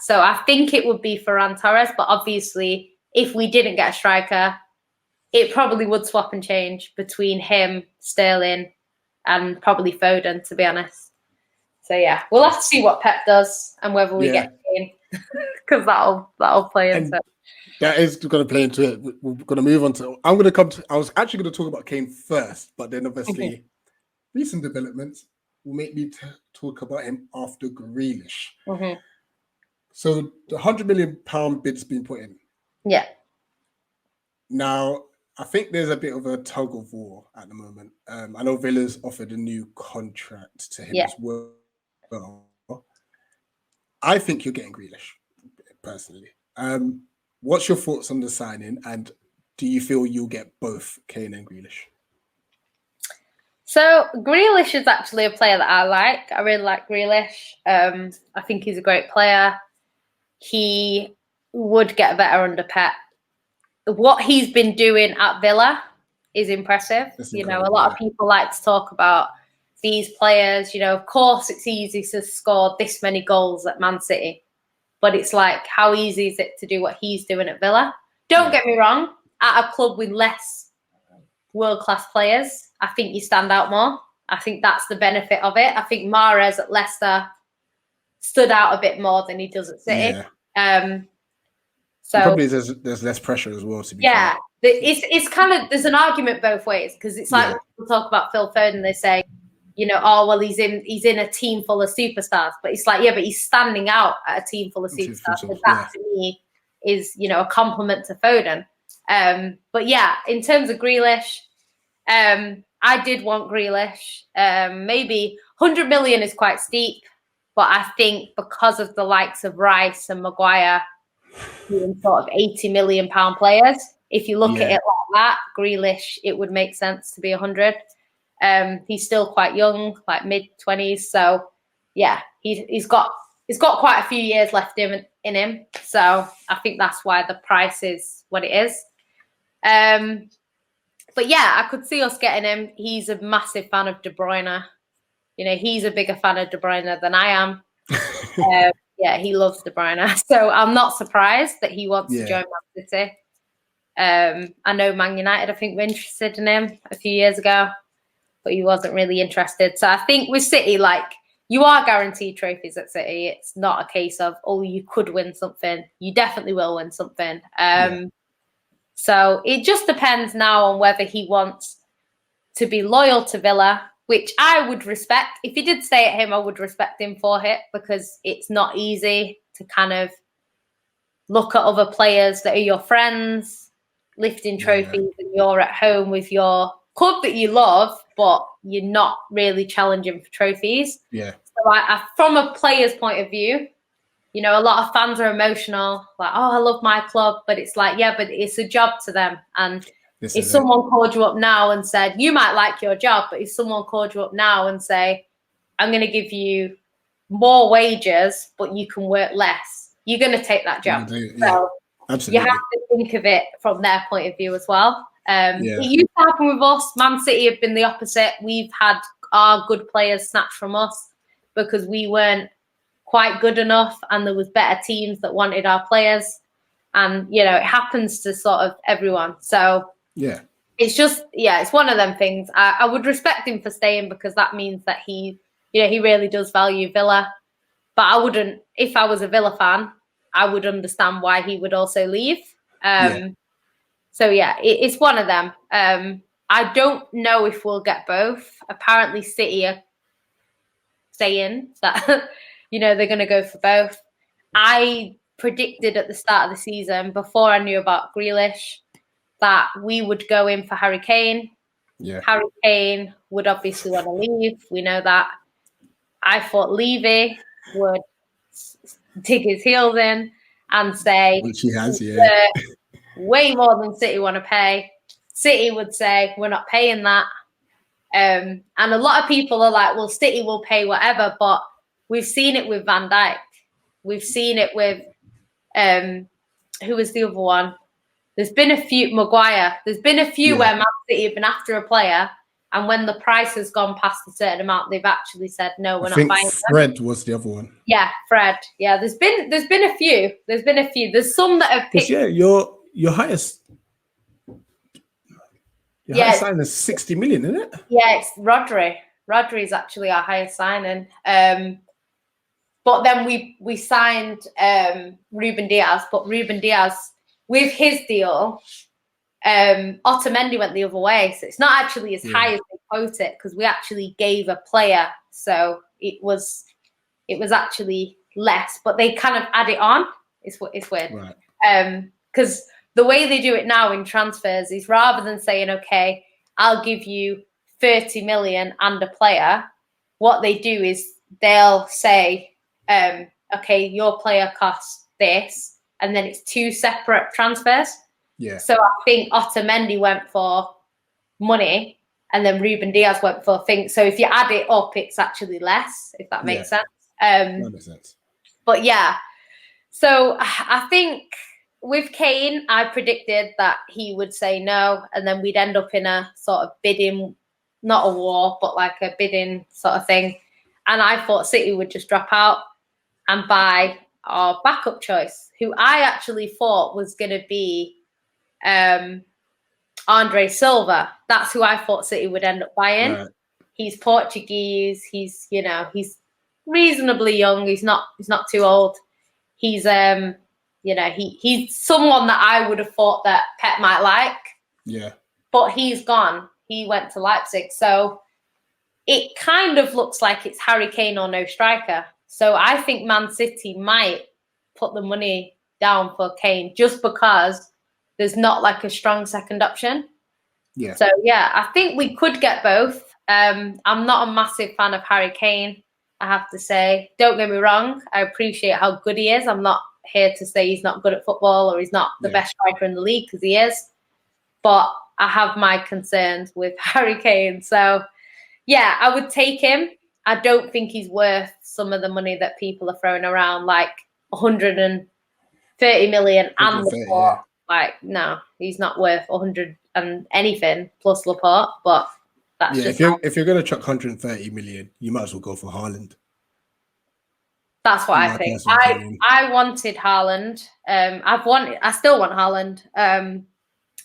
S2: so I think it would be Ferran Torres, but obviously if we didn't get a striker, it probably would swap and change between him, Sterling, and probably Foden, to be honest. So yeah, we'll have to see what Pep does and whether we get Kane, because that'll play into it.
S1: That is going to play into it. We're going to move on to. I was actually going to talk about Kane first, but then obviously recent developments will make me talk about him after Grealish. So the £100 million bid's been put in.
S2: Yeah.
S1: Now, I think there's a bit of a tug of war at the moment. I know Villa's offered a new contract to him as well. I think you're getting Grealish, personally. What's your thoughts on the signing, and do you feel you'll get both Kane and Grealish?
S2: So Grealish is actually a player that I like. I really like Grealish. I think he's a great player. He would get better under Pep. What he's been doing at Villa is impressive. A lot of people like to talk about these players. Of course, it's easy to score this many goals at Man City, but it's like, how easy is it to do what he's doing at Villa? Don't get me wrong. At a club with less world-class players, I think you stand out more. I think that's the benefit of it. I think Mahrez at Leicester stood out a bit more than he does at City. So
S1: probably there's less pressure as well. To be fair.
S2: It's kind of, there's an argument both ways, because it's like when people talk about Phil Foden, they say, he's in a team full of superstars, but it's like, but he's standing out at a team full of superstars. So that to me is a compliment to Foden. But in terms of Grealish, I did want Grealish. Maybe 100 million is quite steep, but I think because of the likes of Rice and Maguire being sort of £80 million players, if you look at it like that, Grealish, it would make sense to be 100. He's still quite young, like mid-20s. So he's got quite a few years left in him. So I think that's why the price is what it is. But I could see us getting him. He's a massive fan of De Bruyne. He's a bigger fan of De Bruyne than I am. He loves De Bruyne. So I'm not surprised that he wants to join Man City. I know Man United, I think, were interested in him a few years ago, but he wasn't really interested. So I think with City, you are guaranteed trophies at City. It's not a case of, you could win something. You definitely will win something. So it just depends now on whether he wants to be loyal to Villa, which I would respect. If he did stay at him, I would respect him for it, because it's not easy to kind of look at other players that are your friends, lifting trophies, and you're at home with your club that you love, but you're not really challenging for trophies. So I, from a player's point of view, you know, a lot of fans are emotional, like, oh, I love my club, but it's like, yeah, but it's a job to them. And if someone called you up now and said, you might like your job, but if someone called you up now and say, I'm going to give you more wages, but you can work less, you're going to take that job. So
S1: absolutely.
S2: You have to think of it from their point of view as well. It used to happen with us. Man City have been the opposite. We've had our good players snatched from us because we weren't quite good enough, and there was better teams that wanted our players. And, you know, it happens to sort of everyone. So it's just, it's one of them things. I would respect him for staying because that means that he really does value Villa. But I wouldn't, if I was a Villa fan, I would understand why he would also leave. So, it's one of them. I don't know if we'll get both. Apparently, City are saying that, you know, they're going to go for both. I predicted at the start of the season, before I knew about Grealish, that we would go in for Harry Kane. Harry Kane would obviously want to leave. We know that. I thought Levy would dig his heels in and say,
S1: which he has,
S2: way more than City want to pay. City would say, we're not paying that. And a lot of people are like, well, City will pay whatever, but we've seen it with Van Dijk. We've seen it with, who was the other one? There's been a few, Maguire. There's been a few where Man City have been after a player, and when the price has gone past a certain amount, they've actually said, no, we're not buying them.
S1: Fred was the other one.
S2: Yeah, Fred. Yeah, there's been a few. There's some that have picked.
S1: Yeah, your highest highest signing is 60 million, isn't it?
S2: Yeah, it's Rodri. Rodri is actually our highest signing. But then we signed Ruben Diaz, but Ruben Diaz, with his deal, Otamendi went the other way. So it's not actually as high as they quote it, because we actually gave a player. So it was actually less, but they kind of add it on. It's weird.
S1: Right.
S2: Because the way they do it now in transfers is, rather than saying, okay, I'll give you 30 million and a player, what they do is they'll say, okay, your player costs this, and then it's two separate transfers.
S1: Yeah.
S2: So I think Otamendi went for money, and then Ruben Diaz went for things. So if you add it up, it's actually less, if that makes sense.
S1: That makes sense.
S2: But yeah, so I think with Kane, I predicted that he would say no, and then we'd end up in a sort of bidding, not a war, but like a bidding sort of thing. And I thought City would just drop out and buy our backup choice, who I actually thought was going to be Andre Silva. That's who I thought City would end up buying. Right. He's Portuguese. He's reasonably young. He's not too old. He's he's someone that I would have thought that Pep might like.
S1: Yeah.
S2: But he's gone. He went to Leipzig. So it kind of looks like it's Harry Kane or no striker. So I think Man City might put the money down for Kane, just because there's not like a strong second option.
S1: Yeah.
S2: So yeah, I think we could get both. I'm not a massive fan of Harry Kane, I have to say. Don't get me wrong. I appreciate how good he is. I'm not here to say he's not good at football or he's not the best striker in the league, because he is. But I have my concerns with Harry Kane. So yeah, I would take him. I don't think he's worth some of the money that people are throwing around, like 130 million and Laporte. Like, no, he's not worth 100 and anything plus Laporte. But that's just
S1: if you're going to chuck 130 million, you might as well go for Haaland.
S2: That's what I think. I wanted Haaland. I still want Haaland.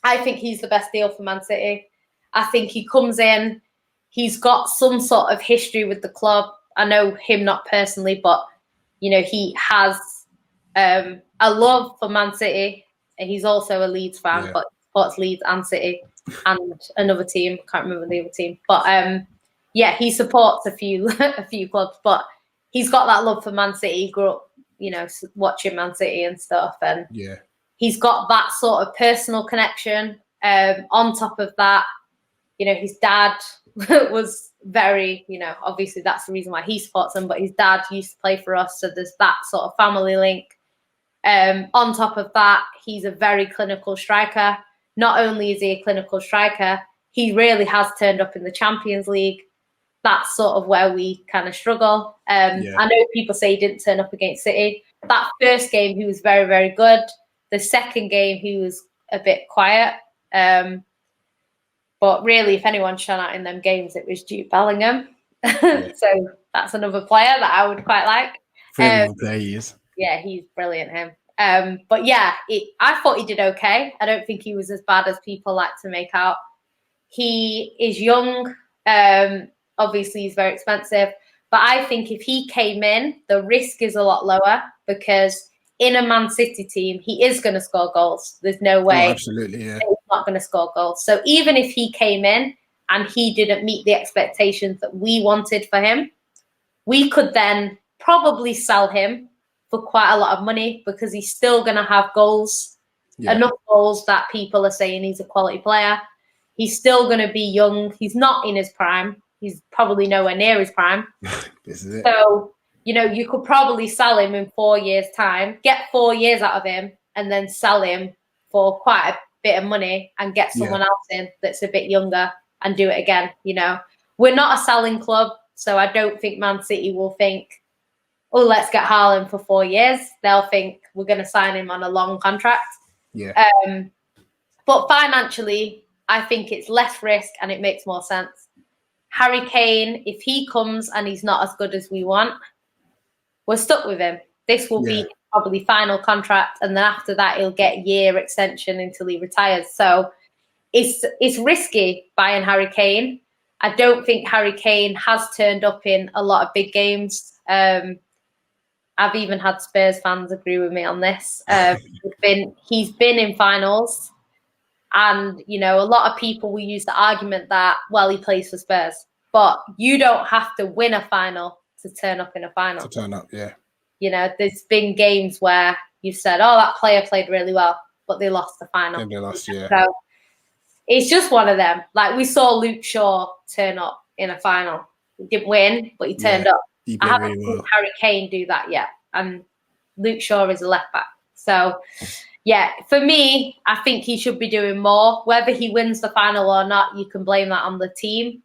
S2: I think he's the best deal for Man City. I think he comes in. He's got some sort of history with the club. I know him not personally, but he has a love for Man City. He's also a Leeds fan, but supports Leeds and City and another team. Can't remember the other team, but he supports a few clubs. But he's got that love for Man City. He grew up, watching Man City and stuff, and he's got that sort of personal connection. On top of that, his dad was very, obviously that's the reason why he supports them, but his dad used to play for us, so there's that sort of family link. On top of that, he's a very clinical striker. Not only is he a clinical striker, he really has turned up in the Champions League. That's sort of where we kind of struggle. I know people say he didn't turn up against City. That first game, he was very, very good. The second game, he was a bit quiet. But really, if anyone shone out in them games, it was Jude Bellingham. So that's another player that I would quite like.
S1: Player he is.
S2: Yeah, he's brilliant, him. But yeah, I thought he did okay. I don't think he was as bad as people like to make out. He is young. Obviously, he's very expensive. But I think if he came in, the risk is a lot lower because in a Man City team, he is going to score goals. There's no way.
S1: Oh, absolutely, yeah.
S2: He's not going to score goals. So even if he came in and he didn't meet the expectations that we wanted for him, we could then probably sell him for quite a lot of money because he's still going to have goals, enough goals that people are saying he's a quality player. He's still going to be young. He's not in his prime. He's probably nowhere near his prime.
S1: This is it.
S2: So, you could probably sell him in 4 years' time, get 4 years out of him, and then sell him for quite a bit of money and get someone else in that's a bit younger and do it again. We're not a selling club, so I don't think Man City will think, oh, let's get Haaland for 4 years. They'll think we're going to sign him on a long contract.
S1: Yeah.
S2: But financially, I think it's less risk and it makes more sense. Harry Kane, if he comes and he's not as good as we want, we're stuck with him. This will be probably final contract, and then after that, he'll get a year extension until he retires. So it's risky buying Harry Kane. I don't think Harry Kane has turned up in a lot of big games. I've even had Spurs fans agree with me on this. He's been in finals. And, a lot of people will use the argument that, well, he plays for Spurs. But you don't have to win a final to turn up in a final.
S1: To turn up, yeah.
S2: There's been games where you've said, oh, that player played really well, but they lost the final.
S1: And they lost, yeah.
S2: So it's just one of them. Like we saw Luke Shaw turn up in a final. He didn't win, but he turned up. I haven't seen Harry Kane do that yet. And Luke Shaw is a left back. So, yeah, for me, I think he should be doing more. Whether he wins the final or not, you can blame that on the team.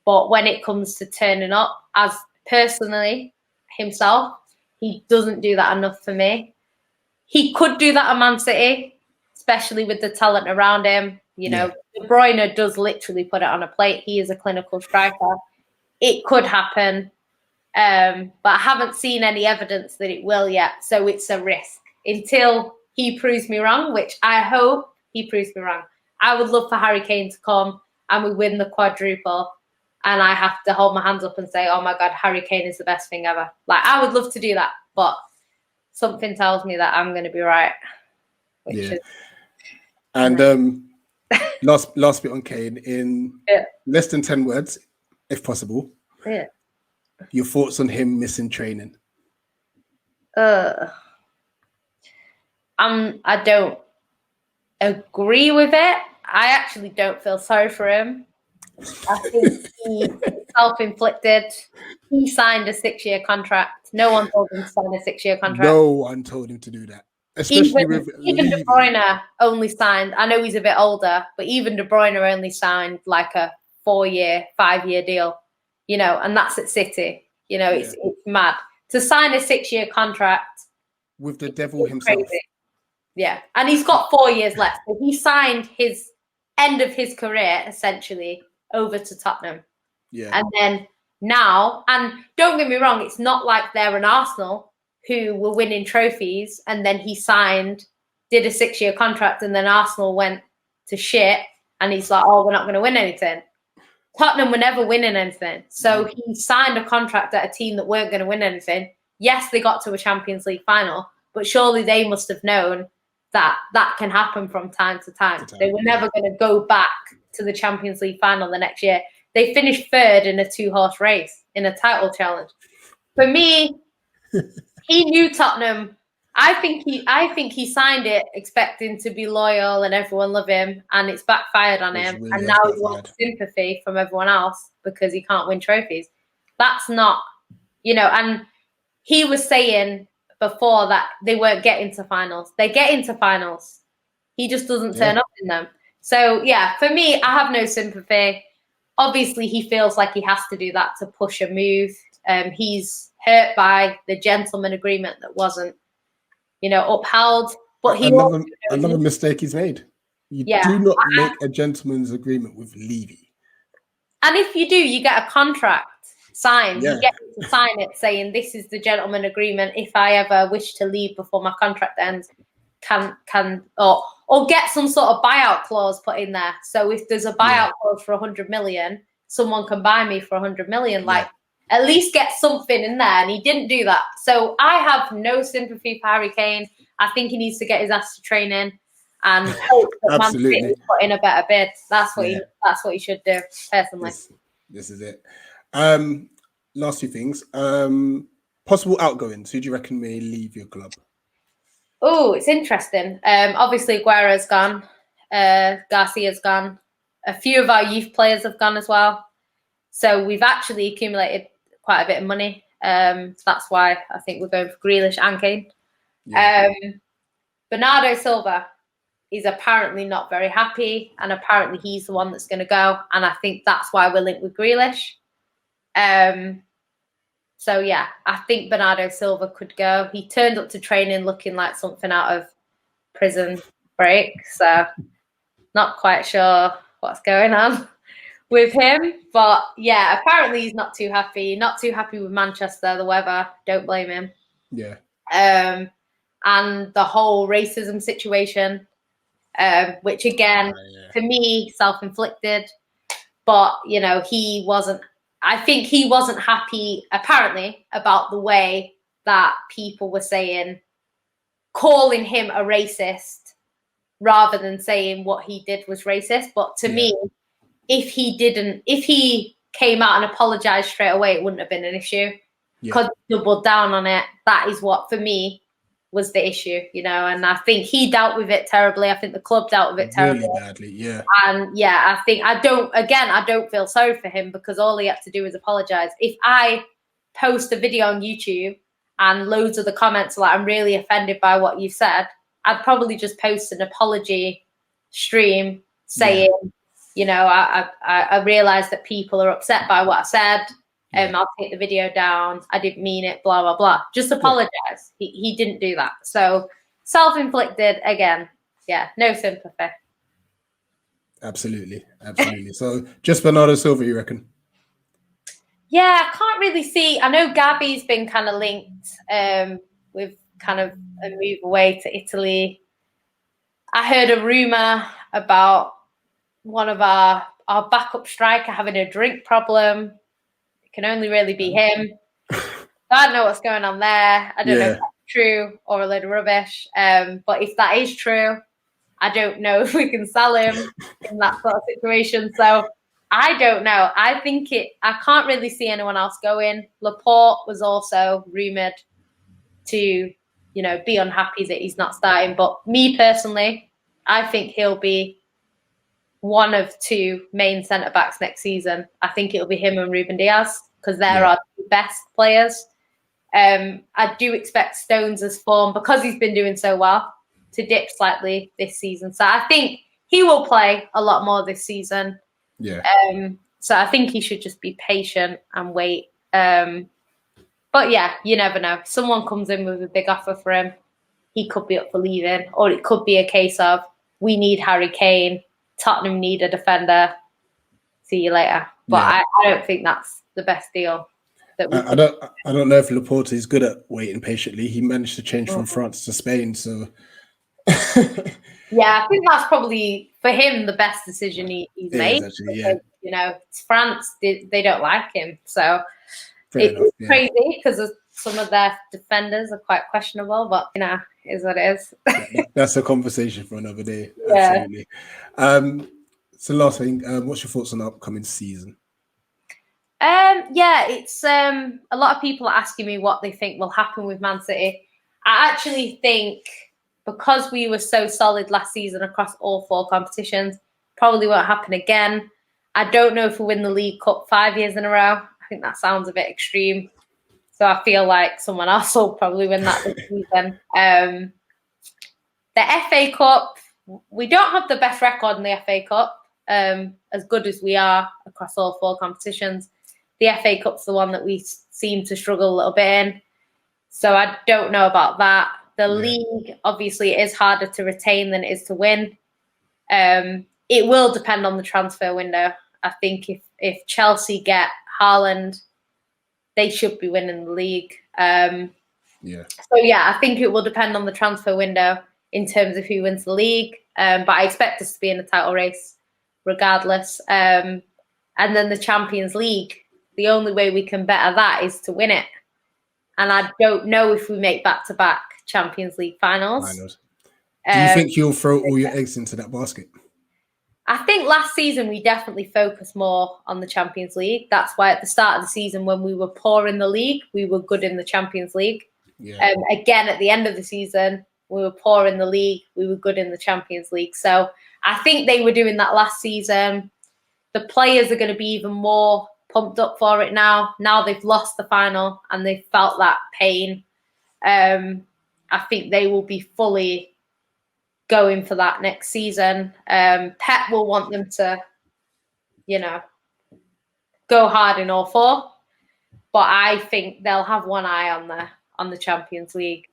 S2: But when it comes to turning up, as personally himself, he doesn't do that enough for me. He could do that at Man City, especially with the talent around him. De Bruyne does literally put it on a plate. He is a clinical striker. It could happen, but I haven't seen any evidence that it will yet. So it's a risk until he proves me wrong, which I hope he proves me wrong. I would love for Harry Kane to come and we win the quadruple. And I have to hold my hands up and say, oh, my God, Harry Kane is the best thing ever. Like, I would love to do that. But something tells me that I'm going to be right.
S1: And last bit on Kane in less than 10 words, if possible.
S2: Yeah.
S1: Your thoughts on him missing training?
S2: I don't agree with it. I actually don't feel sorry for him. I think he's self-inflicted. He signed a 6-year contract. No one told him to sign a 6-year contract.
S1: No one told him to do that. Especially
S2: even De Bruyne only signed. I know he's a bit older, but even De Bruyne only signed like a 4-year, 5-year deal. And that's at City. It's mad to sign a 6-year contract
S1: with the devil himself.
S2: Crazy. Yeah, and he's got 4 years left. So he signed his end of his career essentially over to Tottenham.
S1: Yeah.
S2: And then now, and don't get me wrong, it's not like they're an Arsenal who were winning trophies and then he did a 6-year contract and then Arsenal went to shit and he's like, oh, we're not going to win anything. Tottenham were never winning anything. So he signed a contract at a team that weren't going to win anything. Yes, they got to a Champions League final, but surely they must have known that can happen from time to time. They were never going to go back to the Champions League final the next year. They finished third in a 2-horse race in a title challenge. For me, he knew Tottenham I think he signed it expecting to be loyal and everyone love him, and it's backfired on him.
S1: Really
S2: and now he wants sympathy from everyone else because he can't win trophies. That's not, and he was saying before that they weren't getting to finals. They get into finals. He just doesn't turn up in them. So yeah, for me, I have no sympathy. Obviously, he feels like he has to do that to push a move. He's hurt by the gentleman agreement that wasn't, upheld. But
S1: another mistake he's made. You do not make a gentleman's agreement with Levy.
S2: And if you do, you get a contract signed. You get to sign it saying this is the gentleman agreement. If I ever wish to leave before my contract ends, or get some sort of buyout clause put in there. So if there's a buyout clause for 100 million, someone can buy me for 100 million. Like, at least get something in there. And he didn't do that. So I have no sympathy for Harry Kane. I think he needs to get his ass to training and hope that Man City put in a better bid. That's what he should do, personally.
S1: This is it. Last few things. Possible outgoings. Who do you reckon may leave your club?
S2: Oh, it's interesting. Obviously, Vieira's gone. Garcia's gone. A few of our youth players have gone as well. So we've actually accumulated quite a bit of money. That's why I think we're going for Grealish and Kane. Bernardo Silva is apparently not very happy, and apparently he's the one that's going to go. And I think that's why we're linked with Grealish. So yeah, I think Bernardo Silva could go. He turned up to training looking like something out of prison break. So not quite sure what's going on with him. But yeah, apparently he's not too happy. Not too happy with Manchester, the weather. Don't blame him.
S1: Yeah.
S2: And the whole racism situation, which again, for me, self-inflicted. But, I think he wasn't happy, apparently, about the way that people were calling him a racist rather than saying what he did was racist. But to me, if he came out and apologized straight away, it wouldn't have been an issue. Because he doubled down on it. That is what, for me, was the issue, and I think he dealt with it terribly. I think the club dealt with it terribly.
S1: Really badly, yeah.
S2: And I think I don't feel sorry for him because all he had to do was apologize. If I post a video on YouTube and loads of the comments are like, I'm really offended by what you said, I'd probably just post an apology stream saying, I realize that people are upset by what I said. I'll take the video down. I didn't mean it, blah, blah, blah. Just apologize. He didn't do that. So self-inflicted again. Yeah, no sympathy.
S1: Absolutely. So just Bernardo Silva, you reckon?
S2: Yeah, I can't really see. I know Gabby's been kind of linked with kind of a move away to Italy. I heard a rumor about one of our backup striker having a drink problem. Can only really be him. So I don't know what's going on there. I don't know if that's true or a load of rubbish. But if that is true, I don't know if we can sell him in that sort of situation. So I don't know. I can't really see anyone else going. Laporte was also rumoured to, be unhappy that he's not starting. But me personally, I think he'll be one of two main centre-backs next season. I think it'll be him and Ruben Diaz because they're our two best players. I do expect Stones' form, because he's been doing so well, to dip slightly this season. So I think he will play a lot more this season.
S1: Yeah.
S2: So I think he should just be patient and wait. But yeah, you never know. If someone comes in with a big offer for him, he could be up for leaving. Or it could be a case of, we need Harry Kane, Tottenham need a defender. See you later. But I don't think that's the best deal.
S1: I don't know if Laporte is good at waiting patiently. He managed to change from France to Spain, so
S2: yeah, I think that's probably for him the best decision he's made.
S1: Actually,
S2: because, it's France, they don't like him, so it's crazy because some of their defenders are quite questionable. But is what it is.
S1: That's a conversation for another day.
S2: Yeah.
S1: Absolutely. So last thing, what's your thoughts on the upcoming season?
S2: It's a lot of people are asking me what they think will happen with Man City. I actually think because we were so solid last season across all 4 competitions, probably won't happen again. I don't know if we'll win the League Cup 5 years in a row. I think that sounds a bit extreme. So I feel like someone else will probably win that this season. The FA Cup, we don't have the best record in the FA Cup, as good as we are across all 4 competitions. The FA Cup's the one that we seem to struggle a little bit in. So I don't know about that. The league, obviously, is harder to retain than it is to win. It will depend on the transfer window. I think if Chelsea get Haaland, they should be winning the league. So I think it will depend on the transfer window in terms of who wins the league. But I expect us to be in the title race regardless. And then the Champions League, the only way we can better that is to win it. And I don't know if we make back-to-back Champions League finals.
S1: Do you think you'll throw all your eggs into that basket?
S2: I think last season we definitely focused more on the Champions League. That's why at the start of the season, when we were poor in the league, we were good in the Champions League. Again, at the end of the season, we were poor in the league, we were good in the Champions League. So I think they were doing that last season. The players are going to be even more pumped up for it now. Now they've lost the final and they've felt that pain. I think they will be fully going for that next season. Pep will want them to, go hard in all 4. But I think they'll have one eye on the Champions League.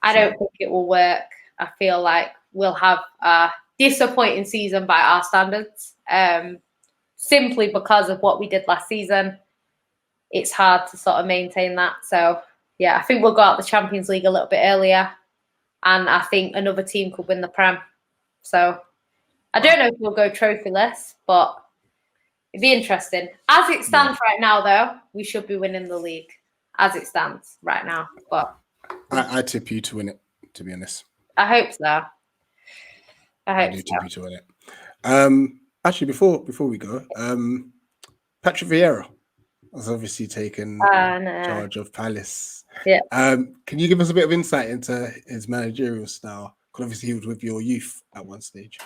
S2: I don't think it will work. I feel like we'll have a disappointing season by our standards. Simply because of what we did last season. It's hard to sort of maintain that. So, yeah, I think we'll go out the Champions League a little bit earlier. And I think another team could win the Prem. So, I don't know if we'll go trophyless, but it'd be interesting. As it stands right now, though, we should be winning the league. As it stands right now. But
S1: I tip you to win it, to be honest.
S2: I hope so. I
S1: do tip you to win it. Actually, before we go, Patrick Vieira has obviously taken charge of Palace.
S2: Yeah.
S1: Can you give us a bit of insight into his managerial style? Because obviously he was with your youth at one stage.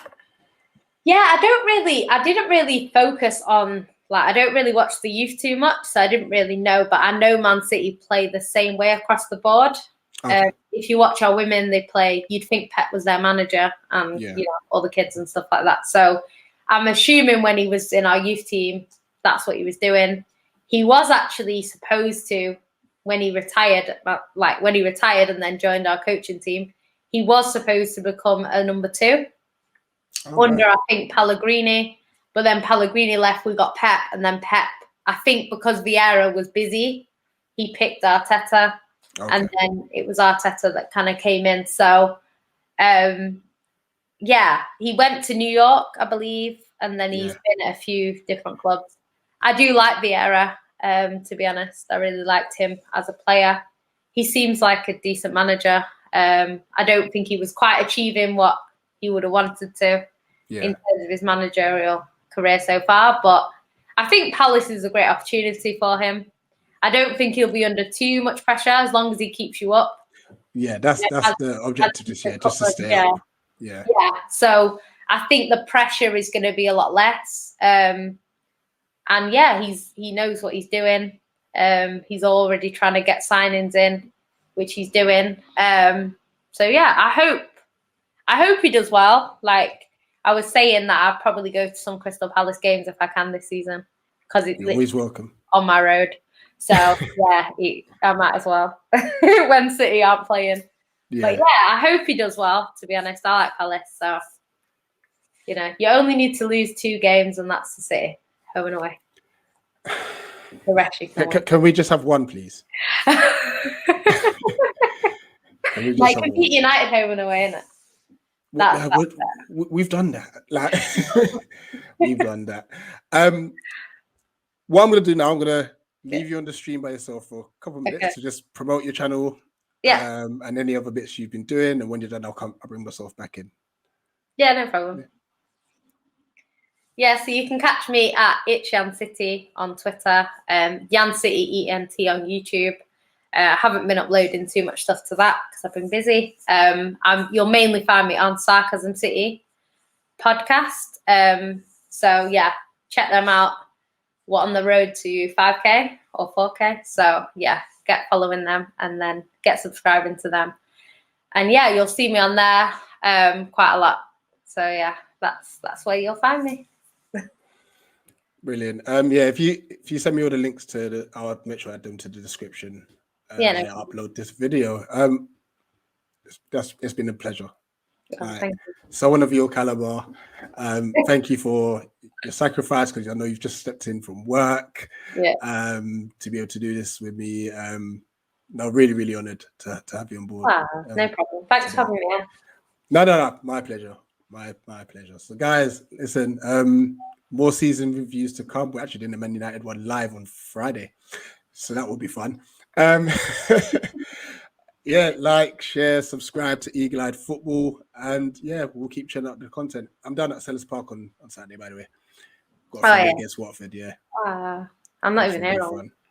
S2: Yeah, I didn't really focus on, I don't really watch the youth too much, so I didn't really know. But I know Man City play the same way across the board. Okay. If you watch our women, they play, you'd think Pep was their manager and all the kids and stuff like that. So I'm assuming when he was in our youth team, that's what he was doing. He was actually supposed to, when he retired and then joined our coaching team, he was supposed to become a number 2 under, I think, Pellegrini. But then Pellegrini left, we got Pep, and then Pep, I think because Vieira was busy, he picked Arteta. Okay. And then it was Arteta that kind of came in. So, he went to New York, I believe, and then he's been at a few different clubs. I do like Vieira, to be honest. I really liked him as a player. He seems like a decent manager. I don't think he was quite achieving what he would have wanted to in terms of his managerial career so far. But I think Palace is a great opportunity for him. I don't think he'll be under too much pressure as long as he keeps you up.
S1: Yeah, that's the objective this year, just to stay up. Yeah.
S2: So I think the pressure is going to be a lot less. And he knows what he's doing. He's already trying to get signings in, which he's doing. I hope he does well. Like I was saying that I'll probably go to some Crystal Palace games if I can this season because it's
S1: always welcome
S2: on my road. So I might as well when City aren't playing. But I hope he does well. To be honest, I like Palace. So you only need to lose 2 games, and that's the City, home and away. The rest you
S1: can we just have one, please?
S2: Like compete United home and away, innit?
S1: We've done that. We've done that. What I'm going to do now, I'm going to leave you on the stream by yourself for a couple of minutes to just promote your channel. And any other bits you've been doing. And when you're done, I'll bring myself back in.
S2: Yeah, no problem. So you can catch me at Yan City on Twitter, Yan City ENT on YouTube. I haven't been uploading too much stuff to that because I've been busy. You'll mainly find me on Sarcasm City podcast. So yeah, check them out. We're on the road to 5K or 4K. So yeah, get following them and then get subscribing to them. And yeah, you'll see me on there quite a lot. So yeah, that's where you'll find me.
S1: Brilliant. Yeah, if you send me all the links to I'll make sure I add them to the description.
S2: Yeah, no
S1: upload this video. It's been a pleasure.
S2: thank you.
S1: Someone of your caliber. Thank you for your sacrifice, because I know you've just stepped in from work.
S2: Yeah.
S1: To be able to do this with me. No, really, really honoured to have you on board.
S2: No problem. Thanks for having me.
S1: No, my pleasure. My pleasure. So guys, listen, more season reviews to come. We're actually doing the Man United one live on Friday, so that will be fun. Yeah, like, share, subscribe to Eagle Eyed Football, and yeah, we'll keep checking out the content. I'm down at Sellers Park on Saturday, by the way. Got a friend against Watford, yeah.
S2: I'm not even here.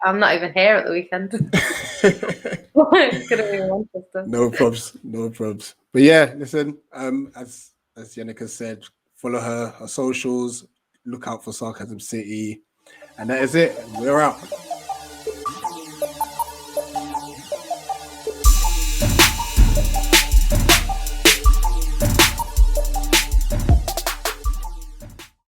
S2: I'm not even here at the weekend. It's gonna be in Manchester.
S1: No probs. But yeah, listen, as Yannicka said, follow her socials, look out for Sarcasm City, and that is it. We're out.